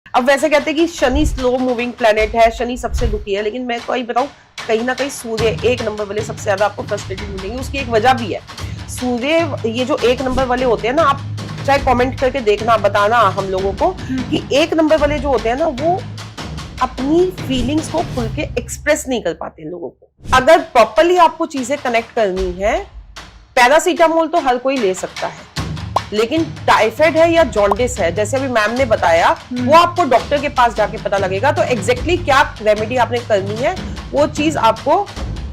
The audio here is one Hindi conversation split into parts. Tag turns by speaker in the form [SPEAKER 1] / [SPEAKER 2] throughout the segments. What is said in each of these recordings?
[SPEAKER 1] अब वैसे कहते हैं कि शनि स्लो मूविंग प्लेनेट है, शनि सबसे दुखी है, लेकिन मैं कोई बताऊं, कहीं ना कहीं सूर्य एक नंबर वाले सबसे ज्यादा आपको फ्रस्ट्रेटेड मिलेंगे। उसकी एक वजह भी है। सूर्य, ये जो एक नंबर वाले होते हैं ना, आप चाहे कमेंट करके देखना, बताना हम लोगों को कि एक नंबर वाले जो होते हैं ना, वो अपनी फीलिंग्स को खुल के एक्सप्रेस नहीं कर पाते लोगों को। अगर प्रॉपरली आपको चीजें कनेक्ट करनी है, पैरासीटामोल तो हर कोई ले सकता है, लेकिन टाइफाइड है या जॉन्डिस है, जैसे अभी मैम ने बताया, वो आपको डॉक्टर के पास जाके पता लगेगा। तो एग्जैक्टली क्या रेमेडी आपने करनी है, वो चीज आपको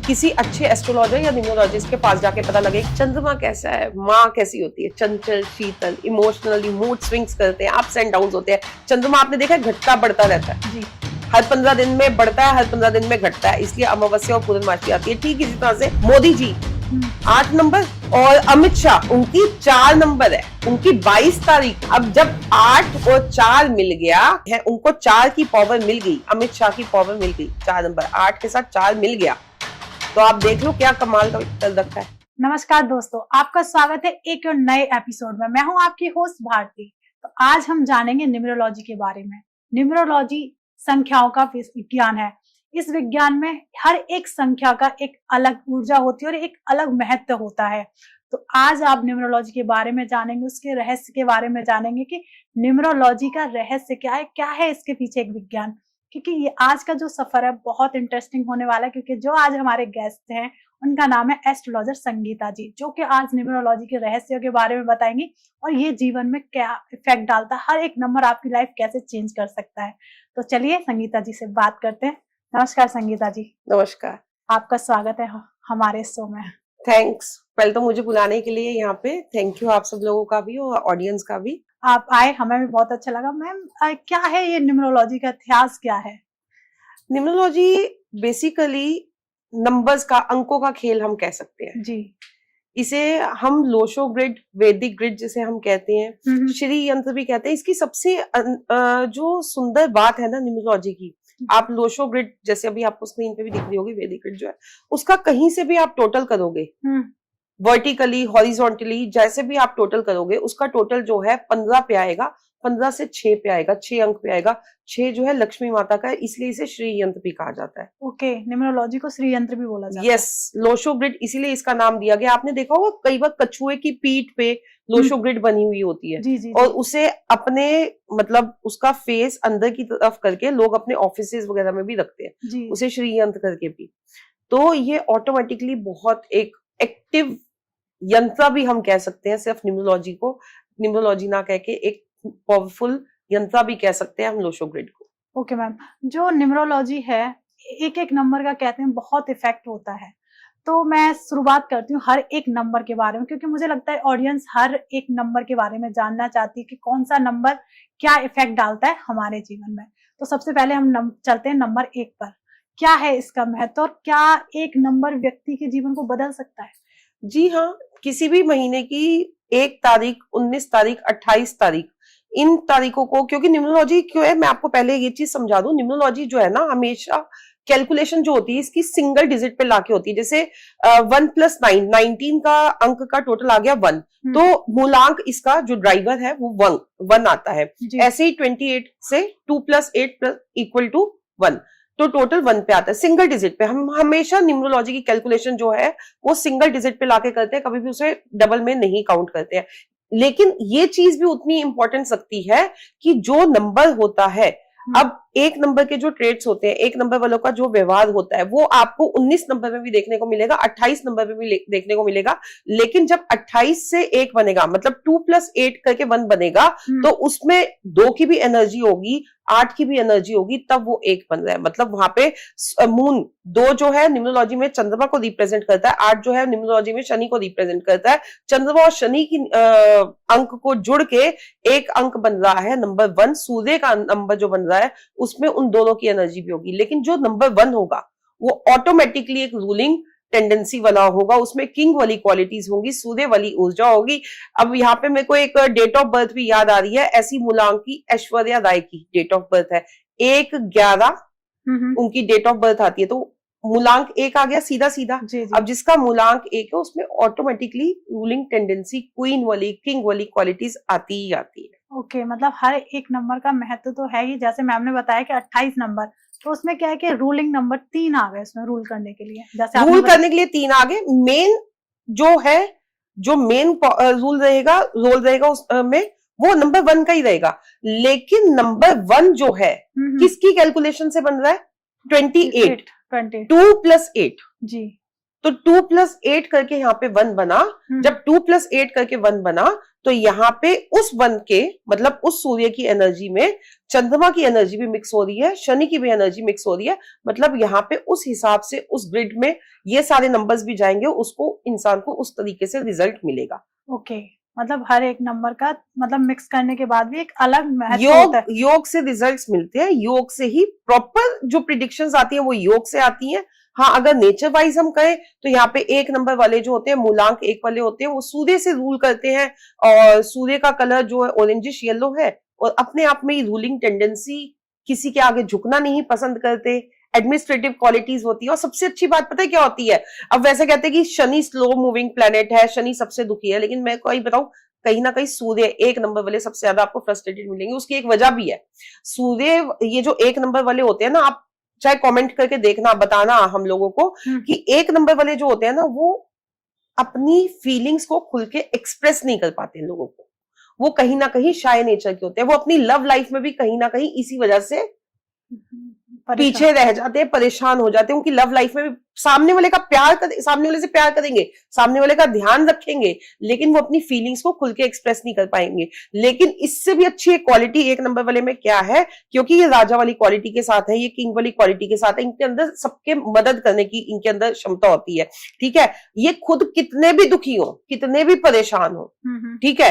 [SPEAKER 1] किसी अच्छे एस्ट्रोलॉजर या न्यूमरोलॉजिस्ट के पास जाके पता लगेगा। चंद्रमा कैसा है, माँ कैसी होती है, चंचल, शीतल, इमोशनली, मूड स्विंग्स करते हैं, अप्स एंड डाउन्स होते हैं। चंद्रमा आपने देखा है घटता बढ़ता रहता है जी, हर 15 दिन में बढ़ता है, हर 15 दिन में घटता है, इसलिए अमावस्या और पूर्णमासी आती है। ठीक इसी तरह से मोदी जी 8 नंबर और अमित शाह उनकी 4 नंबर है, उनकी 22 तारीख। अब जब 8 और 4 मिल गया है, उनको 4 की पावर मिल गई, अमित शाह की पावर मिल गई, 4 नंबर 8 के साथ 4 मिल गया, तो आप देख लो क्या कमाल का कर रखा है।
[SPEAKER 2] नमस्कार दोस्तों, आपका स्वागत है एक और नए एपिसोड में। मैं हूं आपकी होस्ट भारती। तो आज हम जानेंगे न्यूमरोलॉजी के बारे में। न्यूमरोलॉजी संख्याओं का विज्ञान है। इस विज्ञान में हर एक संख्या का एक अलग ऊर्जा होती है और एक अलग महत्व होता है। तो आज आप न्यूमरोलॉजी के बारे में जानेंगे, उसके रहस्य के बारे में जानेंगे कि न्यूमरोलॉजी का रहस्य क्या है इसके पीछे एक विज्ञान। क्योंकि ये आज का जो सफर है बहुत इंटरेस्टिंग होने वाला है, क्योंकि जो आज हमारे गेस्ट हैं उनका नाम है एस्ट्रोलॉजर संगीता जी, जो कि आज न्यूमरोलॉजी के रहस्यों के बारे में बताएंगी और ये जीवन में क्या इफेक्ट डालता है, हर एक नंबर आपकी लाइफ कैसे चेंज कर सकता है। तो चलिए संगीता जी से बात करते हैं। नमस्कार संगीता जी।
[SPEAKER 1] नमस्कार,
[SPEAKER 2] आपका स्वागत है हमारे शो में।
[SPEAKER 1] थैंक्स, पहले तो मुझे बुलाने के लिए यहाँ पे थैंक यू आप सब लोगों का भी और ऑडियंस का भी।
[SPEAKER 2] आप आए, हमें भी बहुत अच्छा लगा। मैम क्या है ये न्यूमरोलॉजी का इतिहास क्या है?
[SPEAKER 1] न्यूमरोलॉजी बेसिकली नंबर्स का, अंकों का खेल हम कह सकते हैं
[SPEAKER 2] जी।
[SPEAKER 1] इसे हम लोशो ग्रिड, वैदिक ग्रिड जिसे हम कहते हैं, श्री यंत्र भी कहते हैं। इसकी सबसे जो सुंदर बात है ना न्यूमरोलॉजी की, आप लोशो ग्रिड जैसे अभी आपको स्क्रीन पे भी दिख रही होगी, वैदिक ग्रिड जो है, उसका कहीं से भी आप टोटल करोगे, वर्टिकली, हॉरिजॉन्टली, जैसे भी आप टोटल करोगे, उसका टोटल जो है 15 पे आएगा, 15 से 6 पे आएगा, 6 अंक पे आएगा। 6 जो है लक्ष्मी माता का है, इसलिए इसे श्री यंत्र भी कहा जाता है।
[SPEAKER 2] ओके, न्यूमरोलॉजी को श्री यंत्र भी बोला जाता है।
[SPEAKER 1] यस, लोशो ग्रिड इसीलिए इसका नाम दिया गया। आपने देखा होगा कई बार कछुए की पीठ पे लोशो ग्रिड बनी हुई होती है,
[SPEAKER 2] जी,
[SPEAKER 1] और उसे अपने मतलब उसका फेस अंदर की तरफ करके लोग अपने ऑफिसेज वगैरह में भी रखते हैं, उसे श्री यंत्र करके भी। तो ये ऑटोमेटिकली बहुत एक एक्टिव यंत्र भी हम कह सकते हैं, सिर्फ न्यूमरोलॉजी को, न्यूमरोलॉजी ना कह के एक पावरफुल यंत्र भी कह सकते हैं हम लोशो ग्रिड को।
[SPEAKER 2] ओके मैम, जो न्यूमरोलॉजी है एक एक नंबर का कहते हैं बहुत इफेक्ट होता है। तो मैं शुरुआत करती हूँ हर एक नंबर के बारे में, क्योंकि मुझे लगता है ऑडियंस हर एक नंबर के बारे में जानना चाहती है कि कौन सा नंबर क्या इफेक्ट डालता है हमारे जीवन में। तो सबसे पहले हम चलते हैं नंबर 1 पर। क्या है इसका महत्व और क्या एक नंबर व्यक्ति के जीवन को बदल सकता है?
[SPEAKER 1] जी हाँ, किसी भी महीने की 1 तारीख, 19 तारीख, 28 तारीख, इन तारीखों को, क्योंकि न्यूमरोलॉजी क्यों है, मैं आपको पहले ये चीज समझा दूं। न्यूमरोलॉजी जो है ना, हमेशा कैलकुलेशन जो होती है इसकी सिंगल डिजिट पे लाके होती है। जैसे 1 + 9, 19 का अंक का टोटल आ गया 1, तो मूलांक इसका जो ड्राइवर है वो 1 आता है। ऐसे ही 28 से 2 + 8 = 1, तो टोटल 1 पे आता है, सिंगल डिजिट पे। हम हमेशा न्यूमरोलॉजी की कैलकुलेशन जो है वो सिंगल डिजिट पे लाके करते हैं, कभी भी उसे डबल में नहीं काउंट करते हैं। लेकिन ये चीज भी उतनी इंपॉर्टेंस रखती है कि जो नंबर होता है, अब एक नंबर के जो ट्रेड्स होते हैं, एक नंबर वालों का जो व्यवहार होता है, वो आपको 19 नंबर में भी देखने को मिलेगा, 28 नंबर में भी देखने को मिलेगा। लेकिन जब 28 से 1 बनेगा, मतलब 2 + 8 करके 1 बनेगा, तो उसमें 2 की भी एनर्जी होगी, 8 की भी एनर्जी होगी, तब वो 1 बन रहा है। मतलब वहां पे मून 2 जो है न्यूमरोलॉजी में चंद्रमा को रिप्रेजेंट करता है, 8 जो है न्यूमरोलॉजी में शनि को रिप्रेजेंट करता है। चंद्रमा और शनि की अंक को जुड़ के एक अंक बन रहा है नंबर 1। सूर्य का नंबर जो बन रहा है उसमें उन दोनों की एनर्जी भी होगी, लेकिन जो नंबर 1 होगा वो ऑटोमेटिकली एक रूलिंग टेंडेंसी वाला होगा, उसमें किंग वाली क्वालिटीज होंगी, सूर्य वाली ऊर्जा होगी। अब यहाँ पे मेरे को एक डेट ऑफ बर्थ भी याद आ रही है, ऐसी मूलांक की ऐश्वर्या राय की डेट ऑफ बर्थ है 1/11 उनकी डेट ऑफ बर्थ आती है। तो मूलांक 1 आ गया सीधा सीधा।
[SPEAKER 2] जी जी।
[SPEAKER 1] अब जिसका मूलांक 1 है उसमें ऑटोमेटिकली रूलिंग टेंडेंसी, क्वीन वाली, किंग वाली क्वालिटीज आती ही आती है।
[SPEAKER 2] ओके, मतलब हर एक नंबर का महत्व तो है ही। जैसे मैम ने बताया कि 28 नंबर, तो उसमें क्या है कि रूलिंग नंबर 3 आ गए उसमें रूल करने के लिए। जैसे
[SPEAKER 1] रूल करने के लिए 3 आ गए। मेन जो है, जो मेन रोल रहेगा उसमें वो नंबर 1 का ही रहेगा। लेकिन नंबर 1 जो है किसकी कैलकुलेशन से बन रहा है? 28। 2 + 8
[SPEAKER 2] जी।
[SPEAKER 1] तो 2 + 8 करके यहाँ पे 1 बना। जब 2 + 8 करके 1 बना तो यहाँ पे उस 1 के मतलब उस सूर्य की एनर्जी में चंद्रमा की एनर्जी भी मिक्स हो रही है, शनि की भी एनर्जी मिक्स हो रही है। मतलब यहाँ पे उस हिसाब से उस ग्रिड में ये सारे नंबर्स भी जाएंगे, उसको इंसान को उस तरीके से रिजल्ट मिलेगा।
[SPEAKER 2] ओके, मतलब हर एक नंबर का मतलब मिक्स करने के बाद भी एक अलग महत्व होता है।
[SPEAKER 1] योग से रिजल्ट्स मिलते हैं, योग से ही प्रॉपर जो प्रिडिक्शंस आती है वो योग से आती है। हाँ, अगर नेचर वाइज हम कहें तो यहाँ पे 1 नंबर वाले जो होते हैं, मूलांक 1 वाले होते हैं, वो सूर्य से रूल करते हैं और सूर्य का कलर जो है ऑरेंजिश येलो है और अपने आप में ही रूलिंग टेंडेंसी, किसी के आगे झुकना नहीं पसंद करते, एडमिनिस्ट्रेटिव क्वालिटीज होती है। और सबसे अच्छी बात पता है क्या होती है? अब वैसे कहते हैं कि शनि स्लो मूविंग प्लेनेट है, शनि सबसे दुखी है, लेकिन मैं कोई बताऊं, कहीं ना कहीं सूर्य 1 नंबर वाले सबसे ज्यादा आपको फ्रस्ट्रेटेड मिलेंगे। उसकी एक वजह भी है। सूर्य, ये जो 1 नंबर वाले होते हैं ना, आप चाहे कमेंट करके देखना, बताना हम लोगों को कि 1 नंबर वाले जो होते हैं ना, वो अपनी फीलिंग्स को खुल के एक्सप्रेस नहीं कर पाते लोगों को। वो कहीं ना कहीं शाय नेचर के होते हैं। वो अपनी लव लाइफ में भी कहीं ना कहीं इसी वजह से पीछे रह जाते हैं, परेशान हो जाते हैं। उनकी लव लाइफ में भी सामने वाले से प्यार करेंगे, सामने वाले का ध्यान रखेंगे, लेकिन वो अपनी फीलिंग्स को खुल के एक्सप्रेस नहीं कर पाएंगे। लेकिन इससे भी अच्छी एक क्वालिटी 1 नंबर वाले में क्या है, क्योंकि ये राजा वाली क्वालिटी के साथ है, ये किंग वाली क्वालिटी के साथ है, इनके अंदर सबके मदद करने की इनके अंदर क्षमता होती है। ठीक है, ये खुद कितने भी दुखी हो, कितने भी परेशान हो, ठीक है,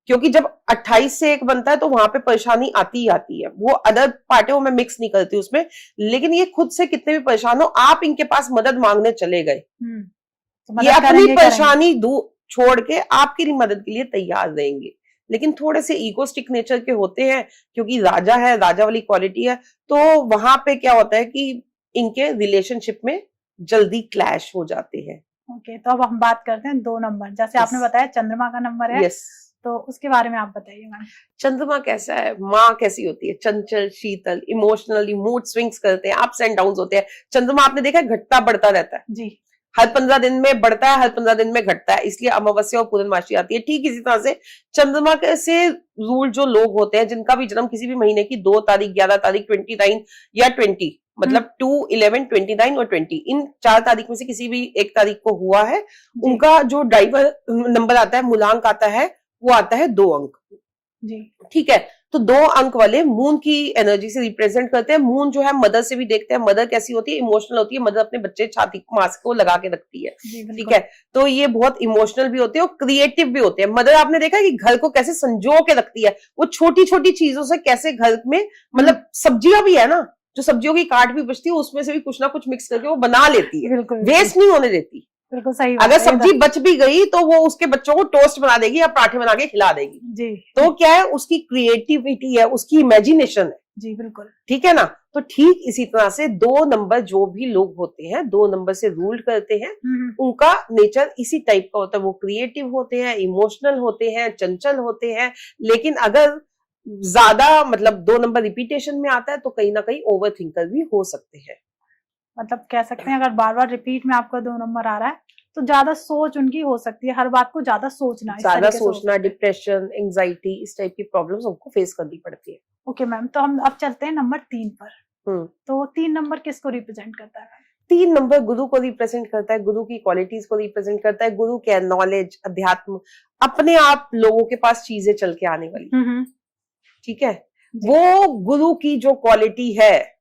[SPEAKER 1] क्योंकि जब 28 से 1 बनता है तो वहां पे परेशानी आती ही आती है। वो अदर पार्ट है, वो मैं मिक्स नहीं करती उसमें, लेकिन ये खुद से कितने भी परेशान हो, आप इनके पास मदद मांगने चले गए, तो ये अपनी परेशानी छोड़ के आपकी मदद के लिए तैयार रहेंगे। लेकिन थोड़े से ईगोस्टिक नेचर के होते हैं, क्योंकि राजा है, राजा वाली क्वालिटी है, तो वहां पे क्या होता है कि इनके रिलेशनशिप में जल्दी क्लैश हो जाते हैं।
[SPEAKER 2] ओके, तो अब हम बात करते हैं 2 नंबर। जैसे आपने बताया चंद्रमा का नंबर है, तो उसके बारे में आप बताइए मैम।
[SPEAKER 1] चंद्रमा कैसा है? माँ कैसी होती है? चंचल, शीतल, इमोशनली, मूड स्विंग्स करते हैं, अप्स एंड डाउन्स होते हैं। चंद्रमा आपने देखा है घटता बढ़ता रहता है
[SPEAKER 2] जी।
[SPEAKER 1] हर 15 दिन में बढ़ता है, हर 15 दिन में घटता है, इसलिए अमावस्या और पूर्णमासी आती है। ठीक इसी तरह से चंद्रमा से रूल जो लोग होते हैं, जिनका भी जन्म किसी भी महीने की 2 तारीख, 11 तारीख, 29 या 20, मतलब 2, 11, 29 और 20, इन 4 तारीख में से किसी भी एक तारीख को हुआ है, उनका जो ड्राइवर नंबर आता है, मूलांक आता है, वो आता है 2 अंक जी। ठीक है, तो 2 अंक वाले मून की एनर्जी से रिप्रेजेंट करते हैं। मून जो है मदर से भी देखते हैं, मदर कैसी होती है? इमोशनल होती है। मदर अपने बच्चे छाती को, मास्क को लगा के रखती है, ठीक है, तो ये बहुत इमोशनल भी होते हैं और क्रिएटिव भी होते हैं। मदर आपने देखा है कि घर को कैसे संजो के रखती है, वो छोटी छोटी चीजों से कैसे घर में, मतलब सब्जियां भी है ना, जो सब्जियों की काट भी बचती है, उसमें से भी कुछ ना कुछ मिक्स करके वो बना लेती है, वेस्ट नहीं होने देती।
[SPEAKER 2] बिल्कुल सही।
[SPEAKER 1] अगर सब्जी बच भी गई तो वो उसके बच्चों को टोस्ट बना देगी या पराठे बना के खिला देगी जी। तो क्या है? उसकी क्रिएटिविटी है, उसकी इमेजिनेशन है
[SPEAKER 2] जी। बिल्कुल ठीक
[SPEAKER 1] है ना। तो ठीक इसी तरह से 2 नंबर जो भी लोग होते हैं, 2 नंबर से रूल करते हैं, उनका नेचर इसी टाइप का होता है। वो क्रिएटिव होते हैं, इमोशनल होते हैं, चंचल होते हैं। लेकिन अगर ज्यादा मतलब 2 नंबर रिपीटेशन में आता है तो कहीं ना कहीं ओवर थिंकर भी हो सकते हैं।
[SPEAKER 2] मतलब कह सकते हैं अगर बार बार रिपीट में आपका 2 नंबर आ रहा है तो ज्यादा सोच उनकी हो सकती है, हर बात को ज्यादा सोचना,
[SPEAKER 1] डिप्रेशन, एंजाइटी, इस टाइप की प्रॉब्लम्स उनको फेस करनी पड़ती है।
[SPEAKER 2] ओके मैम, तो हम अब चलते हैं नंबर 3 पर। तो 3 नंबर किसको रिप्रेजेंट करता है?
[SPEAKER 1] 3 नंबर गुरु को रिप्रेजेंट करता है, गुरु की क्वालिटीज को रिप्रेजेंट करता है। गुरु क्या है? नॉलेज, अध्यात्म, अपने आप लोगों के पास चीजें चल के आने वाली, ठीक है। वो गुरु की जो क्वालिटी है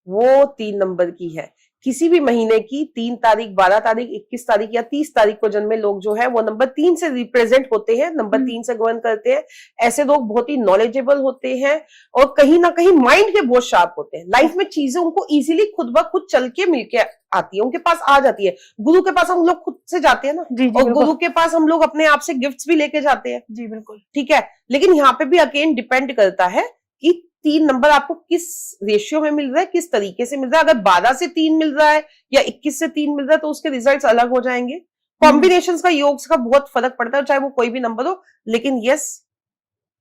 [SPEAKER 1] वो 3 नंबर की है। किसी भी महीने की 3 तारीख, 12 तारीख, 21 तारीख या 30 तारीख को जन्मे लोग जो है वो नंबर 3 से रिप्रेजेंट होते हैं, नंबर 3 से गवर्न करते हैं। ऐसे लोग बहुत ही नॉलेजेबल होते हैं और कहीं ना कहीं माइंड के बहुत शार्प होते हैं। लाइफ में चीजें उनको इजीली खुद ब खुद चल के मिलके आती है, उनके पास आ जाती है। गुरु के पास हम लोग खुद से जाते हैं ना, और गुरु के पास हम लोग अपने आप से गिफ्ट्स भी लेके जाते हैं जी। बिल्कुल ठीक है। लेकिन यहाँ पे भी अगेन डिपेंड करता है कि 3 नंबर आपको किस रेशियो में मिल रहा है, किस तरीके से मिल रहा है। अगर 12 से 3 मिल रहा है या 21 से 3 मिल रहा है तो उसके रिजल्ट्स अलग हो जाएंगे। कॉम्बिनेशंस का, योग का बहुत फर्क पड़ता है, चाहे वो कोई भी नंबर हो। लेकिन यस,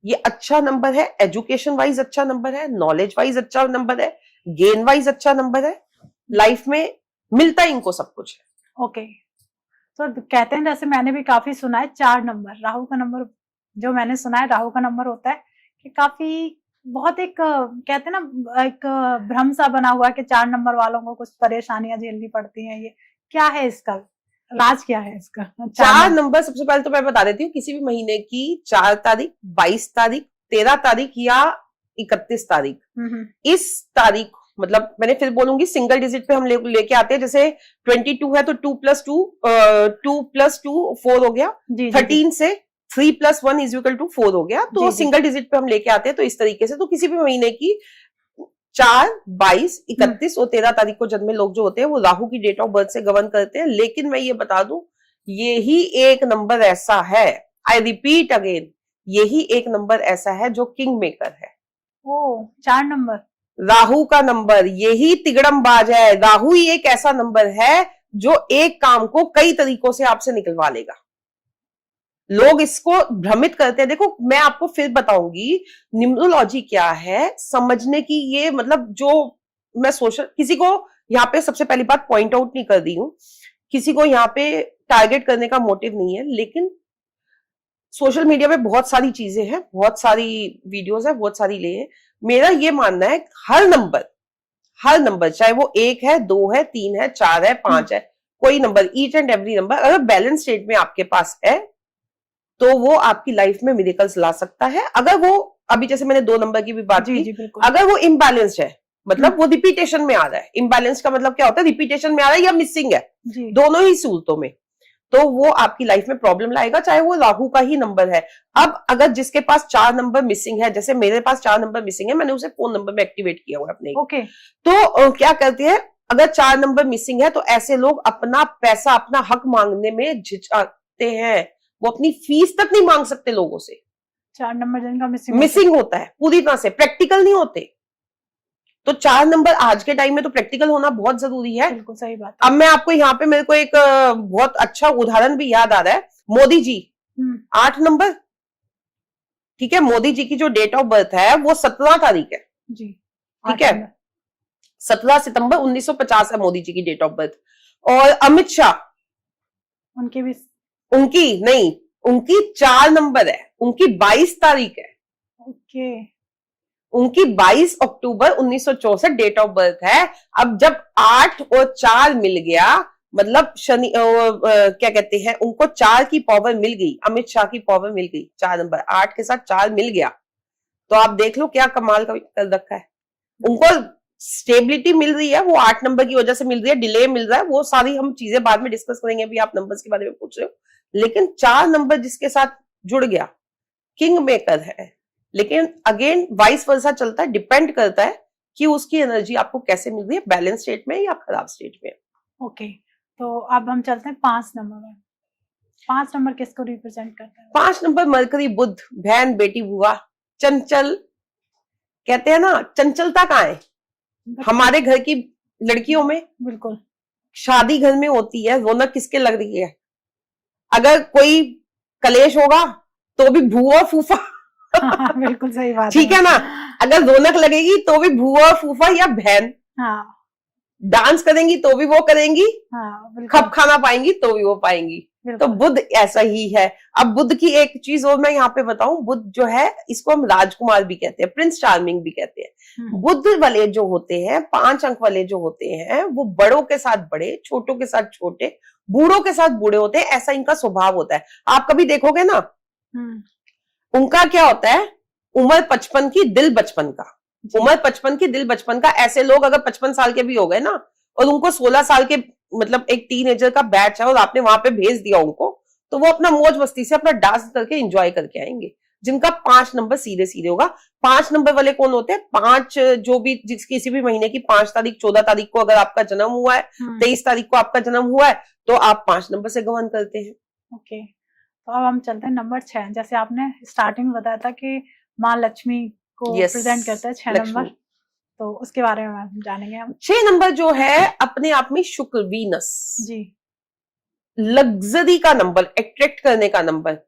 [SPEAKER 1] ये अच्छा नंबर है, एजुकेशन वाइज अच्छा नंबर है, नॉलेज वाइज अच्छा नंबर है, गेन वाइज अच्छा नंबर है, लाइफ में मिलता है इनको सब कुछ है।
[SPEAKER 2] ओके, तो कहते हैं, जैसे मैंने भी काफी सुना है 4 नंबर राहु का नंबर, जो मैंने सुना है राहु का नंबर होता है कि काफी बहुत एक कहते हैं ना, एक भ्रम सा बना हुआ है कि 4 नंबर वालों को कुछ परेशानियां झेलनी पड़ती हैं। ये क्या है, इसका राज क्या है इसका?
[SPEAKER 1] 4 नंबर, सबसे पहले तो मैं बता देती हूँ, किसी भी महीने की 4 तारीख, 22 तारीख, 13 तारीख या 31 तारीख, इस तारीख, मतलब मैंने फिर बोलूंगी, सिंगल डिजिट पे हम लेके आते हैं। जैसे 22 है तो 2 + 2 4 हो गया। 13 से 3 + 1 = 4 हो गया। तो सिंगल डिजिट पे हम लेके आते हैं। तो इस तरीके से, तो किसी भी महीने की 4, 22, 31 और 13 तारीख को जन्मे लोग जो होते हैं वो राहु की डेट ऑफ बर्थ से गवर्न करते हैं। लेकिन मैं ये बता दूं, यही एक नंबर ऐसा है, आई रिपीट अगेन, यही एक नंबर ऐसा है जो किंग मेकर है।
[SPEAKER 2] ओ, 4 नंबर
[SPEAKER 1] राहु का नंबर यही तिगड़मबाज है। राहु ही एक ऐसा नंबर है जो एक काम को कई तरीकों से आपसे निकलवा लेगा। लोग इसको भ्रमित करते हैं। देखो, मैं आपको फिर बताऊंगी न्यूमरोलॉजी क्या है, समझने की ये, मतलब जो मैं सोशल, किसी को यहाँ पे सबसे पहली बात पॉइंट आउट नहीं कर रही हूं, किसी को यहाँ पे टारगेट करने का मोटिव नहीं है। लेकिन सोशल मीडिया पे बहुत सारी चीजें हैं, बहुत सारी वीडियोस है, बहुत सारी ले हैं। मेरा ये मानना है, हर नंबर चाहे वो 1 है, 2 है, 3 है, 4 है, 5 है, कोई number, each and every number अगर बैलेंस स्टेट में आपके पास है तो वो आपकी लाइफ में मिरेकल्स ला सकता है। अगर वो, अभी जैसे मैंने 2 नंबर की भी बात की, अगर वो इम्बैलेंस्ड है, मतलब वो रिपीटेशन में आ रहा है। इम्बैलेंस का मतलब क्या होता है, रिपीटेशन में आ रहा है या मिसिंग है, दोनों ही सूरतों में, तो वो आपकी लाइफ में प्रॉब्लम लाएगा, चाहे वो राहु का ही नंबर है। अब अगर जिसके पास 4 नंबर मिसिंग है, जैसे मेरे पास 4 नंबर मिसिंग है, मैंने उसे 4 नंबर में एक्टिवेट किया हुआ है अपने।
[SPEAKER 2] ओके।
[SPEAKER 1] तो क्या करते हैं, अगर 4 नंबर मिसिंग है तो ऐसे लोग अपना पैसा, अपना हक मांगने में झिझकते हैं। वो अपनी फीस तक नहीं मांग सकते लोगों से।
[SPEAKER 2] 4 नंबर जिनका
[SPEAKER 1] मिसिंग होता है, पूरी तरह से प्रैक्टिकल नहीं होते। तो 4 नंबर आज के टाइम में तो प्रैक्टिकल होना बहुत जरूरी है।
[SPEAKER 2] बिल्कुल सही बात।
[SPEAKER 1] अब मैं आपको यहाँ पे, मेरे को एक बहुत अच्छा उदाहरण भी याद आ रहा है। मोदी जी 8 नंबर, ठीक है, मोदी जी की जो डेट ऑफ बर्थ है वो 17 तारीख है जी, ठीक है, 17 सितंबर 1950 है मोदी जी की डेट ऑफ बर्थ। और अमित शाह,
[SPEAKER 2] उनकी भी,
[SPEAKER 1] उनकी नहीं, उनकी 4 नंबर है, उनकी 22 तारीख है। ओके, उनकी 22 अक्टूबर 1964 डेट ऑफ बर्थ है। अब जब 8 और 4 मिल गया, मतलब शनि, क्या कहते हैं, उनको 4 की पावर मिल गई, अमित शाह की पावर मिल गई, 4 नंबर 8 के साथ 4 मिल गया, तो आप देख लो क्या कमाल का कर रखा है। उनको स्टेबिलिटी मिल रही है, वो 8 नंबर की वजह से मिल रही है, डिले मिल रहा है, वो सारी हम चीजें बाद में डिस्कस करेंगे। अभी आप नंबर्स के बारे में पूछ रहे हो, लेकिन 4 नंबर जिसके साथ जुड़ गया, किंग मेकर है। लेकिन अगेन वाइस वर्सा चलता है, डिपेंड करता है कि उसकी एनर्जी आपको कैसे मिल रही है, बैलेंस स्टेट में या खराब स्टेट में।
[SPEAKER 2] ओके, तो अब हम चलते हैं 5 नंबर में। 5 नंबर किसको रिप्रेजेंट करता है?
[SPEAKER 1] 5 नंबर मरकरी, बुध, बहन, बेटी, बुआ, चंचल, कहते हैं ना, चंचलता कहाँ है हमारे घर की लड़कियों में? बिल्कुल, शादी घर में होती है, रौनक किसके लग रही है? अगर कोई कलेश होगा तो भी भूआ फूफा
[SPEAKER 2] बिल्कुल सही बात,
[SPEAKER 1] ठीक है ना। अगर रौनक लगेगी तो भी भूआ फूफा या बहन। हाँ, डांस करेंगी तो भी वो करेंगी, हाँ, खप खाना पाएंगी तो भी वो पाएंगी। तो बुध ऐसा ही है। अब बुध की एक चीज और मैं यहाँ पे बताऊं, बुध जो है इसको हम राजकुमार भी कहते हैं, प्रिंस चार्मिंग भी कहते हैं। बुध वाले जो होते हैं, 5 अंक वाले जो होते हैं, वो बड़ों के साथ बड़े, छोटों के साथ छोटे, बूढ़ों के साथ बूढ़े होते हैं, ऐसा इनका स्वभाव होता है। आप कभी देखोगे ना, उनका क्या होता है, उम्र 55 की, दिल बचपन का। उम्र 55 की, दिल बचपन का। ऐसे लोग अगर 55 साल के भी हो गए ना, और उनको 16 साल के, मतलब एक टीनेजर का बैच है, और आपने वहां पे भेज दिया उनको, तो वो अपना मौज मस्ती से अपना डांस करके एंजॉय करके आएंगे। जिनका 5 नंबर सीधे सीधे होगा। 5 नंबर वाले कौन होते हैं? 5 जो भी, किसी भी महीने की 5 तारीख, 14 तारीख को अगर आपका जन्म हुआ है, 23 तारीख को आपका जन्म हुआ है, तो आप 5 नंबर से गवर्न करते हैं। ओके,
[SPEAKER 2] तो अब हम चलते हैं नंबर 6। जैसे आपने स्टार्टिंग में बताया था कि माँ लक्ष्मी को
[SPEAKER 1] Yes,
[SPEAKER 2] प्रेजेंट करता है, 6
[SPEAKER 1] लक्ष्मी।
[SPEAKER 2] नंबर। तो उसके बारे में जानेंगे हम।
[SPEAKER 1] 6 नंबर जो है अपने आप में शुक्र, वीनस,
[SPEAKER 2] जी
[SPEAKER 1] लग्जरी का नंबर, अट्रैक्ट करने का नंबर।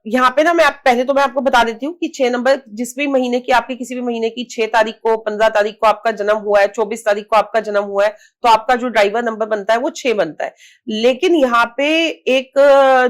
[SPEAKER 1] यहाँ पे ना मैं आपको बता देती हूँ कि 6 नंबर जिस भी महीने की, आपके किसी भी महीने की 6 तारीख को, 15 तारीख को आपका जन्म हुआ है, 24 तारीख को आपका जन्म हुआ है, तो आपका जो ड्राइवर नंबर बनता है वो 6 बनता है। लेकिन यहाँ पे एक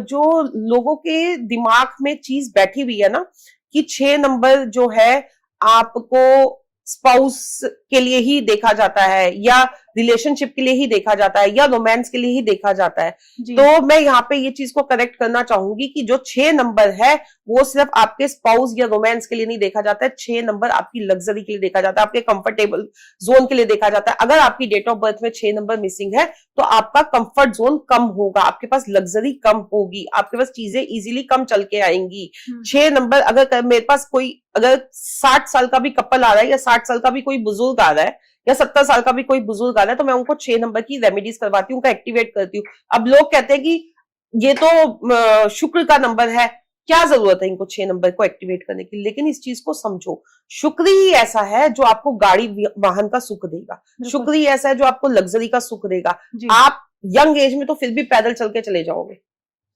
[SPEAKER 1] जो लोगों के दिमाग में चीज बैठी हुई है ना कि 6 नंबर जो है आपको स्पाउस के लिए ही देखा जाता है, या रिलेशनशिप के लिए ही देखा जाता है, या रोमांस के लिए ही देखा जाता है।
[SPEAKER 2] जी
[SPEAKER 1] तो मैं यहाँ पे ये चीज को करेक्ट करना चाहूंगी कि जो 6 नंबर है वो सिर्फ आपके स्पाउस या रोमांस के लिए नहीं देखा जाता है। 6 नंबर आपकी लग्जरी के लिए देखा जाता है, आपके कंफर्टेबल जोन के लिए देखा जाता है। अगर आपकी डेट ऑफ बर्थ में 6 नंबर मिसिंग है तो आपका कंफर्ट जोन कम होगा, आपके पास लग्जरी कम होगी, आपके पास चीजें इजीली कम चल के आएंगी। 6 नंबर, अगर मेरे पास कोई, अगर 60 साल का भी कपल आ रहा है, या 60 साल का भी कोई बुजुर्ग आ रहा है, या 70 साल का भी कोई बुजुर्ग आ रहा है, तो मैं उनको 6 नंबर की रेमेडीज करवाती हूँ, उनका एक्टिवेट करती हूँ। अब लोग कहते हैं कि ये तो शुक्र का नंबर है, क्या जरूरत है इनको 6 नंबर को एक्टिवेट करने की। लेकिन इस चीज को समझो, शुक्र ही ऐसा है जो आपको गाड़ी वाहन का सुख देगा, शुक्र ही ऐसा है जो आपको लग्जरी का सुख देगा। आप यंग एज में तो फिर भी पैदल चल के चले जाओगे,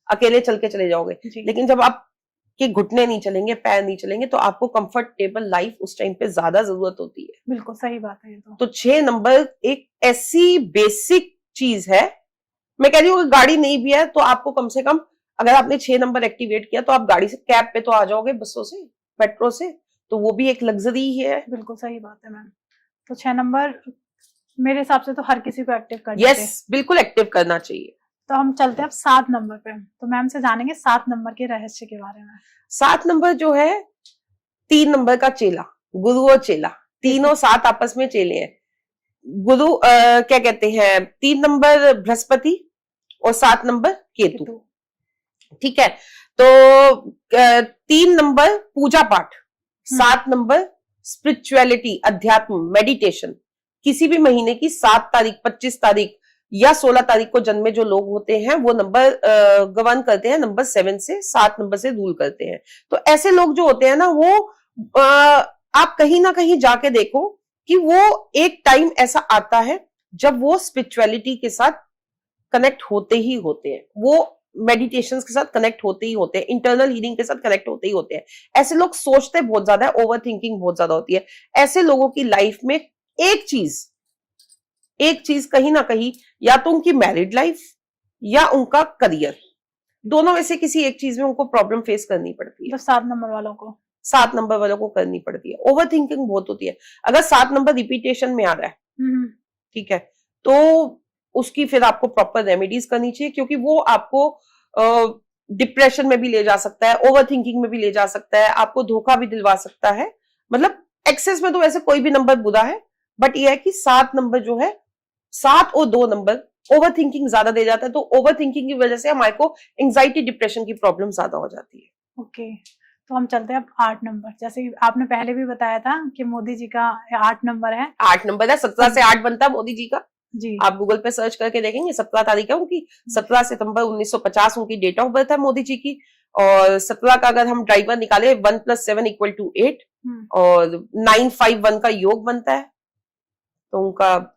[SPEAKER 1] अकेले चल के चले जाओगे, लेकिन जब आप कि घुटने नहीं चलेंगे, पैर नहीं चलेंगे, तो आपको कंफर्टेबल लाइफ उस टाइम पे ज्यादा जरूरत होती है।
[SPEAKER 2] बिल्कुल सही बात है ये तो
[SPEAKER 1] 6 नंबर एक ऐसी बेसिक चीज है, मैं कह रही हूँ गाड़ी नहीं भी है तो आपको कम से कम, अगर आपने 6 नंबर एक्टिवेट किया तो आप गाड़ी से, कैब पे तो आ जाओगे, बसों से, मेट्रो से, तो वो भी एक लग्जरी ही है।
[SPEAKER 2] बिल्कुल सही बात है मैम। तो 6 नंबर मेरे हिसाब से तो हर किसी को एक्टिव करना चाहिए।
[SPEAKER 1] यस, बिल्कुल एक्टिव करना चाहिए।
[SPEAKER 2] तो हम चलते हैं अब 7 नंबर पे। तो मैम से जानेंगे 7 नंबर के रहस्य के बारे में।
[SPEAKER 1] 7 नंबर जो है 3 नंबर का चेला, गुरु और चेला, तीनों 7 आपस में चेले हैं। गुरु क्या कहते हैं, 3 नंबर बृहस्पति और 7 नंबर केतु, ठीक है। तो 3 नंबर पूजा पाठ, 7 नंबर स्पिरिचुअलिटी, अध्यात्म, मेडिटेशन। किसी भी महीने की 7 तारीख, 25 तारीख या 16 तारीख को जन्मे जो लोग होते हैं वो नंबर गवर्न करते हैं, नंबर 7 से, 7 नंबर से रूल करते हैं। तो ऐसे लोग जो होते हैं ना, वो आप कहीं ना कहीं जाके देखो कि वो एक टाइम ऐसा आता है जब वो स्पिरिचुअलिटी के साथ कनेक्ट होते ही होते हैं, वो मेडिटेशन के साथ कनेक्ट होते ही होते हैं, इंटरनल हीलिंग के साथ कनेक्ट होते ही होते हैं। ऐसे लोग सोचते बहुत ज्यादा है, ओवर थिंकिंग बहुत ज्यादा होती है। ऐसे लोगों की लाइफ में एक चीज कहीं ना कहीं, या तो उनकी मैरिड लाइफ या उनका करियर, दोनों में से किसी एक चीज में उनको प्रॉब्लम फेस करनी पड़ती है।
[SPEAKER 2] 7 नंबर वालों को,
[SPEAKER 1] 7 नंबर वालों को करनी पड़ती है। ओवर थिंकिंग बहुत होती है। अगर 7 नंबर रिपीटेशन में आ रहा है, ठीक है, तो उसकी फिर आपको प्रॉपर रेमेडीज करनी चाहिए, क्योंकि वो आपको डिप्रेशन में भी ले जा सकता है, ओवर थिंकिंग में भी ले जा सकता है, आपको धोखा भी दिलवा सकता है। मतलब एक्सेस में तो वैसे कोई भी नंबर बुरा है, बट ये है कि 7 नंबर जो है, 7 और 2 नंबर ओवर थिंकिंग ज्यादा दे जाता है, तो ओवर थिंकिंग की वजह से हमारे को एंजाइटी, डिप्रेशन की प्रॉब्लम ज्यादा हो जाती है।
[SPEAKER 2] ओके, तो हम चलते हैं अब 8 नंबर। जैसे आपने पहले भी बताया था कि मोदी जी का 8 नंबर है।
[SPEAKER 1] 8 नंबर है, 17 से 8 बनता है मोदी जी का।
[SPEAKER 2] जी,
[SPEAKER 1] आप गूगल पे सर्च करके देखेंगे, 17 तारीख है उनकी, 17 सितंबर 1950 उनकी डेट ऑफ बर्थ है मोदी जी की। और 17 का अगर हम ड्राइवर निकाले, 1 + 7 = 8, और 951 का योग बनता है, तो उनका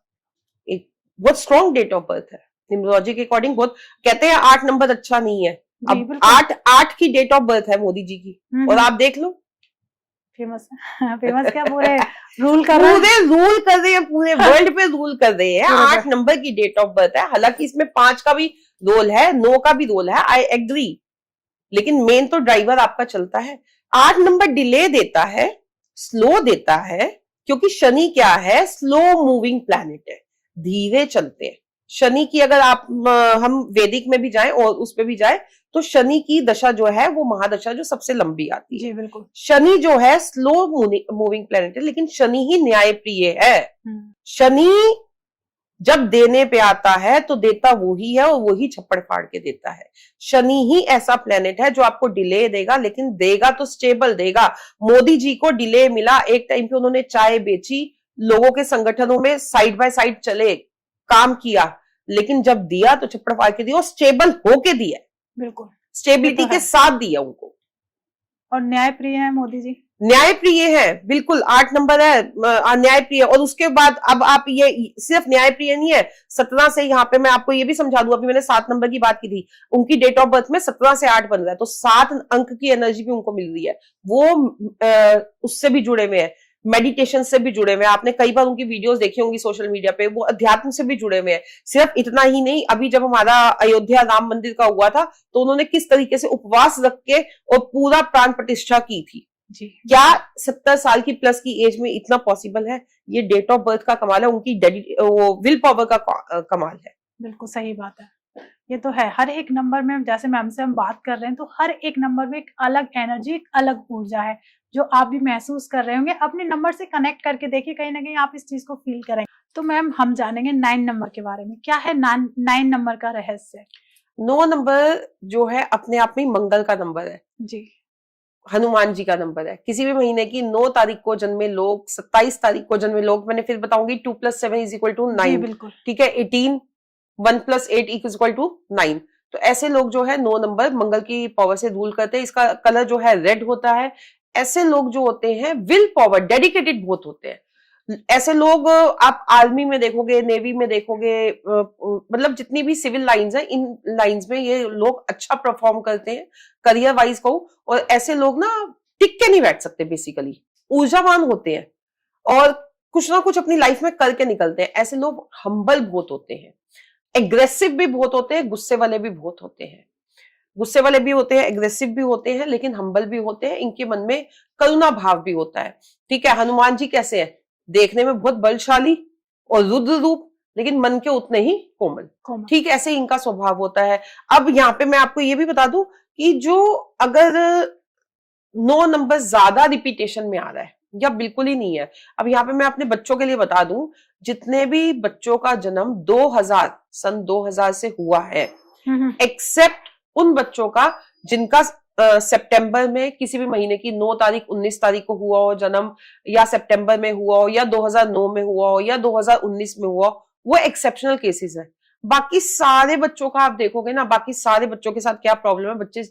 [SPEAKER 1] एक बहुत स्ट्रॉन्ग डेट ऑफ बर्थ है न्यूमरोलॉजी के अकॉर्डिंग। बहुत कहते हैं 8 नंबर अच्छा नहीं है, अब 8 की डेट ऑफ बर्थ है मोदी जी की, और आप देख लो,
[SPEAKER 2] फेमस फेमस क्या, पूरे रूल कर रहे हैं,
[SPEAKER 1] पूरे वर्ल्ड पे रूल कर रहे हैं। 8 नंबर की डेट ऑफ बर्थ है, हालांकि इसमें 5 का भी रोल है, 9 का भी रोल है, आई एग्री, लेकिन मेन तो ड्राइवर आपका चलता है। 8 नंबर डिले देता है, स्लो देता है, क्योंकि शनि क्या है, स्लो मूविंग प्लैनेट है, धीरे चलते हैं। शनि की अगर हम वैदिक में भी जाएं और उस पे भी जाएं, तो शनि की दशा जो है वो महादशा जो सबसे लंबी आती है।
[SPEAKER 2] जी बिल्कुल।
[SPEAKER 1] शनि जो है स्लो मूविंग प्लैनेट है, लेकिन शनि ही न्याय प्रिय है। शनि जब देने पे आता है तो देता वो ही है, और वो ही छप्पड़ फाड़ के देता है। शनि ही ऐसा प्लेनेट है जो आपको डिले देगा, लेकिन देगा तो स्टेबल देगा। मोदी जी को डिले मिला, एक टाइम पे उन्होंने चाय बेची, लोगों के संगठनों में साइड बाय साइड चले, काम किया, लेकिन जब दिया तो छप्पड़ फाड़ के दिया, और स्टेबल होके दिया,
[SPEAKER 2] बिल्कुल
[SPEAKER 1] स्टेबिलिटी के साथ दिया उनको।
[SPEAKER 2] और न्याय प्रिय है मोदी जी,
[SPEAKER 1] न्यायप्रिय है, बिल्कुल 8 नंबर है न्यायप्रिय। और उसके बाद अब आप ये सिर्फ न्यायप्रिय नहीं है, 17 से यहाँ पे मैं आपको ये भी समझा दूं, अभी मैंने 7 नंबर की बात की थी, उनकी डेट ऑफ बर्थ में 17 से 8 बन रहा है, तो 7 अंक की एनर्जी भी उनको मिल रही है। वो उससे भी जुड़े हुए हैं, मेडिटेशन से भी जुड़े हुए हैं। आपने कई बार उनकी वीडियोस देखी होंगी सोशल मीडिया पे, वो अध्यात्म से भी जुड़े हुए हैं। सिर्फ इतना ही नहीं, अभी जब हमारा अयोध्या राम मंदिर का हुआ था तो उन्होंने किस तरीके से उपवास रख के और पूरा प्राण प्रतिष्ठा की थी।
[SPEAKER 2] जी।
[SPEAKER 1] क्या 70 साल की प्लस की एज में इतना पॉसिबल है? ये डेट ऑफ बर्थ का कमाल है, उनकी वो विल पावर का कमाल है।
[SPEAKER 2] बिल्कुल सही बात है, ये तो है। हर एक नंबर में, जैसे मैम से हम बात कर रहे हैं, तो हर एक नंबर में एक अलग एनर्जी, एक अलग ऊर्जा है, जो आप भी महसूस कर रहे होंगे। अपने नंबर से कनेक्ट करके देखिए, कहीं ना कहीं आप इस चीज को फील करेंगे। तो मैम हम जानेंगे 9 नंबर के बारे में। क्या है 9 नंबर का रहस्य?
[SPEAKER 1] 9 नंबर जो है अपने आप में मंगल का नंबर है
[SPEAKER 2] जी।
[SPEAKER 1] हनुमान जी का नंबर है। किसी भी महीने की 9 तारीख को जन्मे लोग, 27 तारीख को जन्मे लोग, मैंने फिर बताऊंगी 2 + 7 = 9।
[SPEAKER 2] बिल्कुल
[SPEAKER 1] ठीक है, 18, 1 + 8 = 9। तो ऐसे लोग जो है 9 नंबर मंगल की पावर से रूल करते हैं। इसका कलर जो है रेड होता है। ऐसे लोग जो होते हैं विल पावर डेडिकेटेड बहुत होते हैं। ऐसे लोग आप आर्मी में देखोगे, नेवी में देखोगे, मतलब जितनी भी सिविल लाइंस हैं, इन लाइंस में ये लोग अच्छा परफॉर्म करते हैं करियर वाइज कहूं। और ऐसे लोग ना टिक के नहीं बैठ सकते, बेसिकली ऊर्जावान होते हैं और कुछ ना कुछ अपनी लाइफ में करके निकलते हैं। ऐसे लोग हम्बल बहुत होते हैं, एग्रेसिव भी बहुत होते हैं, गुस्से वाले भी बहुत होते हैं। गुस्से वाले भी होते हैं, एग्रेसिव भी होते हैं, लेकिन हम्बल भी होते हैं। इनके मन में करुणा भाव भी होता है। ठीक है, हनुमान जी कैसे हैं? देखने में बहुत बलशाली और रुद्र रूप, लेकिन मन के उतने ही कोमल। ठीक, ऐसे इनका स्वभाव होता है। अब यहाँ पे मैं आपको ये भी बता दूं कि जो अगर 9 नंबर ज्यादा रिपीटेशन में आ रहा है या बिल्कुल ही नहीं है, अब यहाँ पे मैं अपने बच्चों के लिए बता दूं, जितने भी बच्चों का जन्म 2000 सन 2000 से हुआ है, एक्सेप्ट उन बच्चों का जिनका सितंबर में किसी भी महीने की 9 तारीख 19 तारीख को हुआ हो जन्म, या सितंबर में हुआ हो, या 2009 में हुआ हो, या 2019 में हुआ हो, वो एक्सेप्शनल केसेस है। बाकी सारे बच्चों का आप देखोगे ना, बाकी सारे बच्चों के साथ क्या प्रॉब्लम है? बच्चे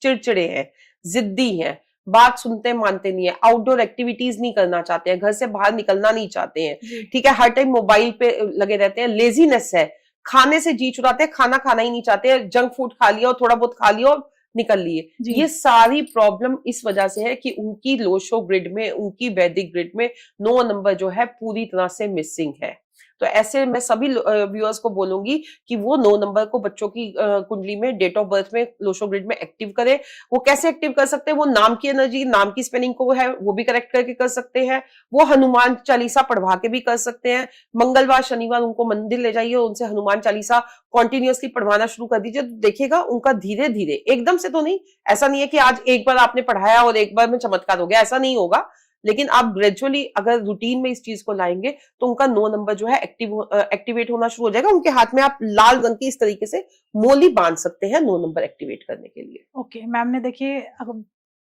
[SPEAKER 1] चिड़चिड़े हैं, जिद्दी हैं, बात सुनते मानते नहीं है, आउटडोर एक्टिविटीज नहीं करना चाहते हैं, घर से बाहर निकलना नहीं चाहते हैं। ठीक है, हर टाइम मोबाइल पे लगे रहते हैं, लेजीनेस है, खाने से जी चुराते हैं, खाना खाना ही नहीं चाहते, जंक फूड खा लिया और थोड़ा बहुत खा लिया और निकल लिए। ये सारी प्रॉब्लम इस वजह से है कि उनकी लोशो ग्रिड में, उनकी वैदिक ग्रिड में 9 नंबर जो है पूरी तरह से मिसिंग है। तो ऐसे मैं सभी व्यूअर्स को बोलूंगी कि वो 9 नंबर को बच्चों की कुंडली में, डेट ऑफ बर्थ में, लोशो ग्रिड में एक्टिव करें। वो कैसे एक्टिव कर सकते हैं? वो नाम की एनर्जी, नाम की स्पेलिंग को है वो भी करेक्ट करके कर सकते हैं। वो हनुमान चालीसा पढ़वा के भी कर सकते हैं। मंगलवार शनिवार उनको मंदिर ले जाइए, उनसे हनुमान चालीसा कॉन्टिन्यूअसली पढ़वाना शुरू कर दीजिए, तो देखिएगा उनका धीरे धीरे, एकदम से तो नहीं, ऐसा नहीं है कि आज एक बार आपने पढ़ाया और एक बार में चमत्कार हो गया, ऐसा नहीं होगा। लेकिन आप ग्रेजुअली अगर रूटीन में इस चीज को लाएंगे तो उनका 9 नंबर जो है एक्टिवेट होना शुरू हो जाएगा। उनके हाथ में आप लाल रंग की इस तरीके से मोली बांध सकते हैं 9 नंबर एक्टिवेट करने के लिए।
[SPEAKER 2] ओके मैम ने देखिए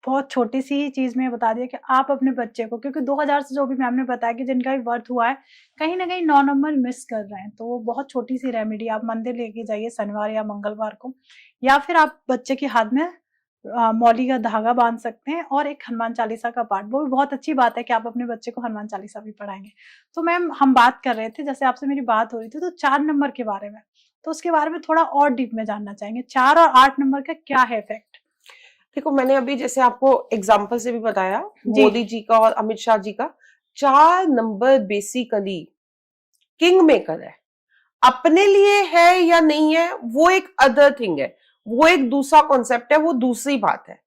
[SPEAKER 2] बहुत छोटी सी चीज में बता दिया कि आप अपने बच्चे को, क्योंकि 2000 से जो भी मैम ने बताया कि जिनका भी बर्थ हुआ है, कहीं ना कहीं 9 नंबर मिस कर रहे हैं, तो वो बहुत छोटी सी रेमेडी, आप मंदिर लेके जाइए शनिवार या मंगलवार को, या फिर आप बच्चे के हाथ में मौली का धागा बांध सकते हैं और एक हनुमान चालीसा का पाठ। वो भी बहुत अच्छी बात है कि आप अपने बच्चे को हनुमान चालीसा भी पढ़ाएंगे। तो मैम हम बात कर रहे थे, जैसे आपसे मेरी बात हो रही थी, तो 4 नंबर के बारे में, तो उसके बारे में थोड़ा और डीप में जानना चाहेंगे। 4 और 8 नंबर का क्या है इफेक्ट?
[SPEAKER 1] देखो, मैंने अभी जैसे आपको एग्जाम्पल से भी बताया, मोदी जी का और अमित शाह जी का। 4 नंबर बेसिकली किंग मेकर है। अपने लिए है या नहीं है वो एक अदर थिंग है, वो एक दूसरा कॉन्सेप्ट है, वो दूसरी बात है।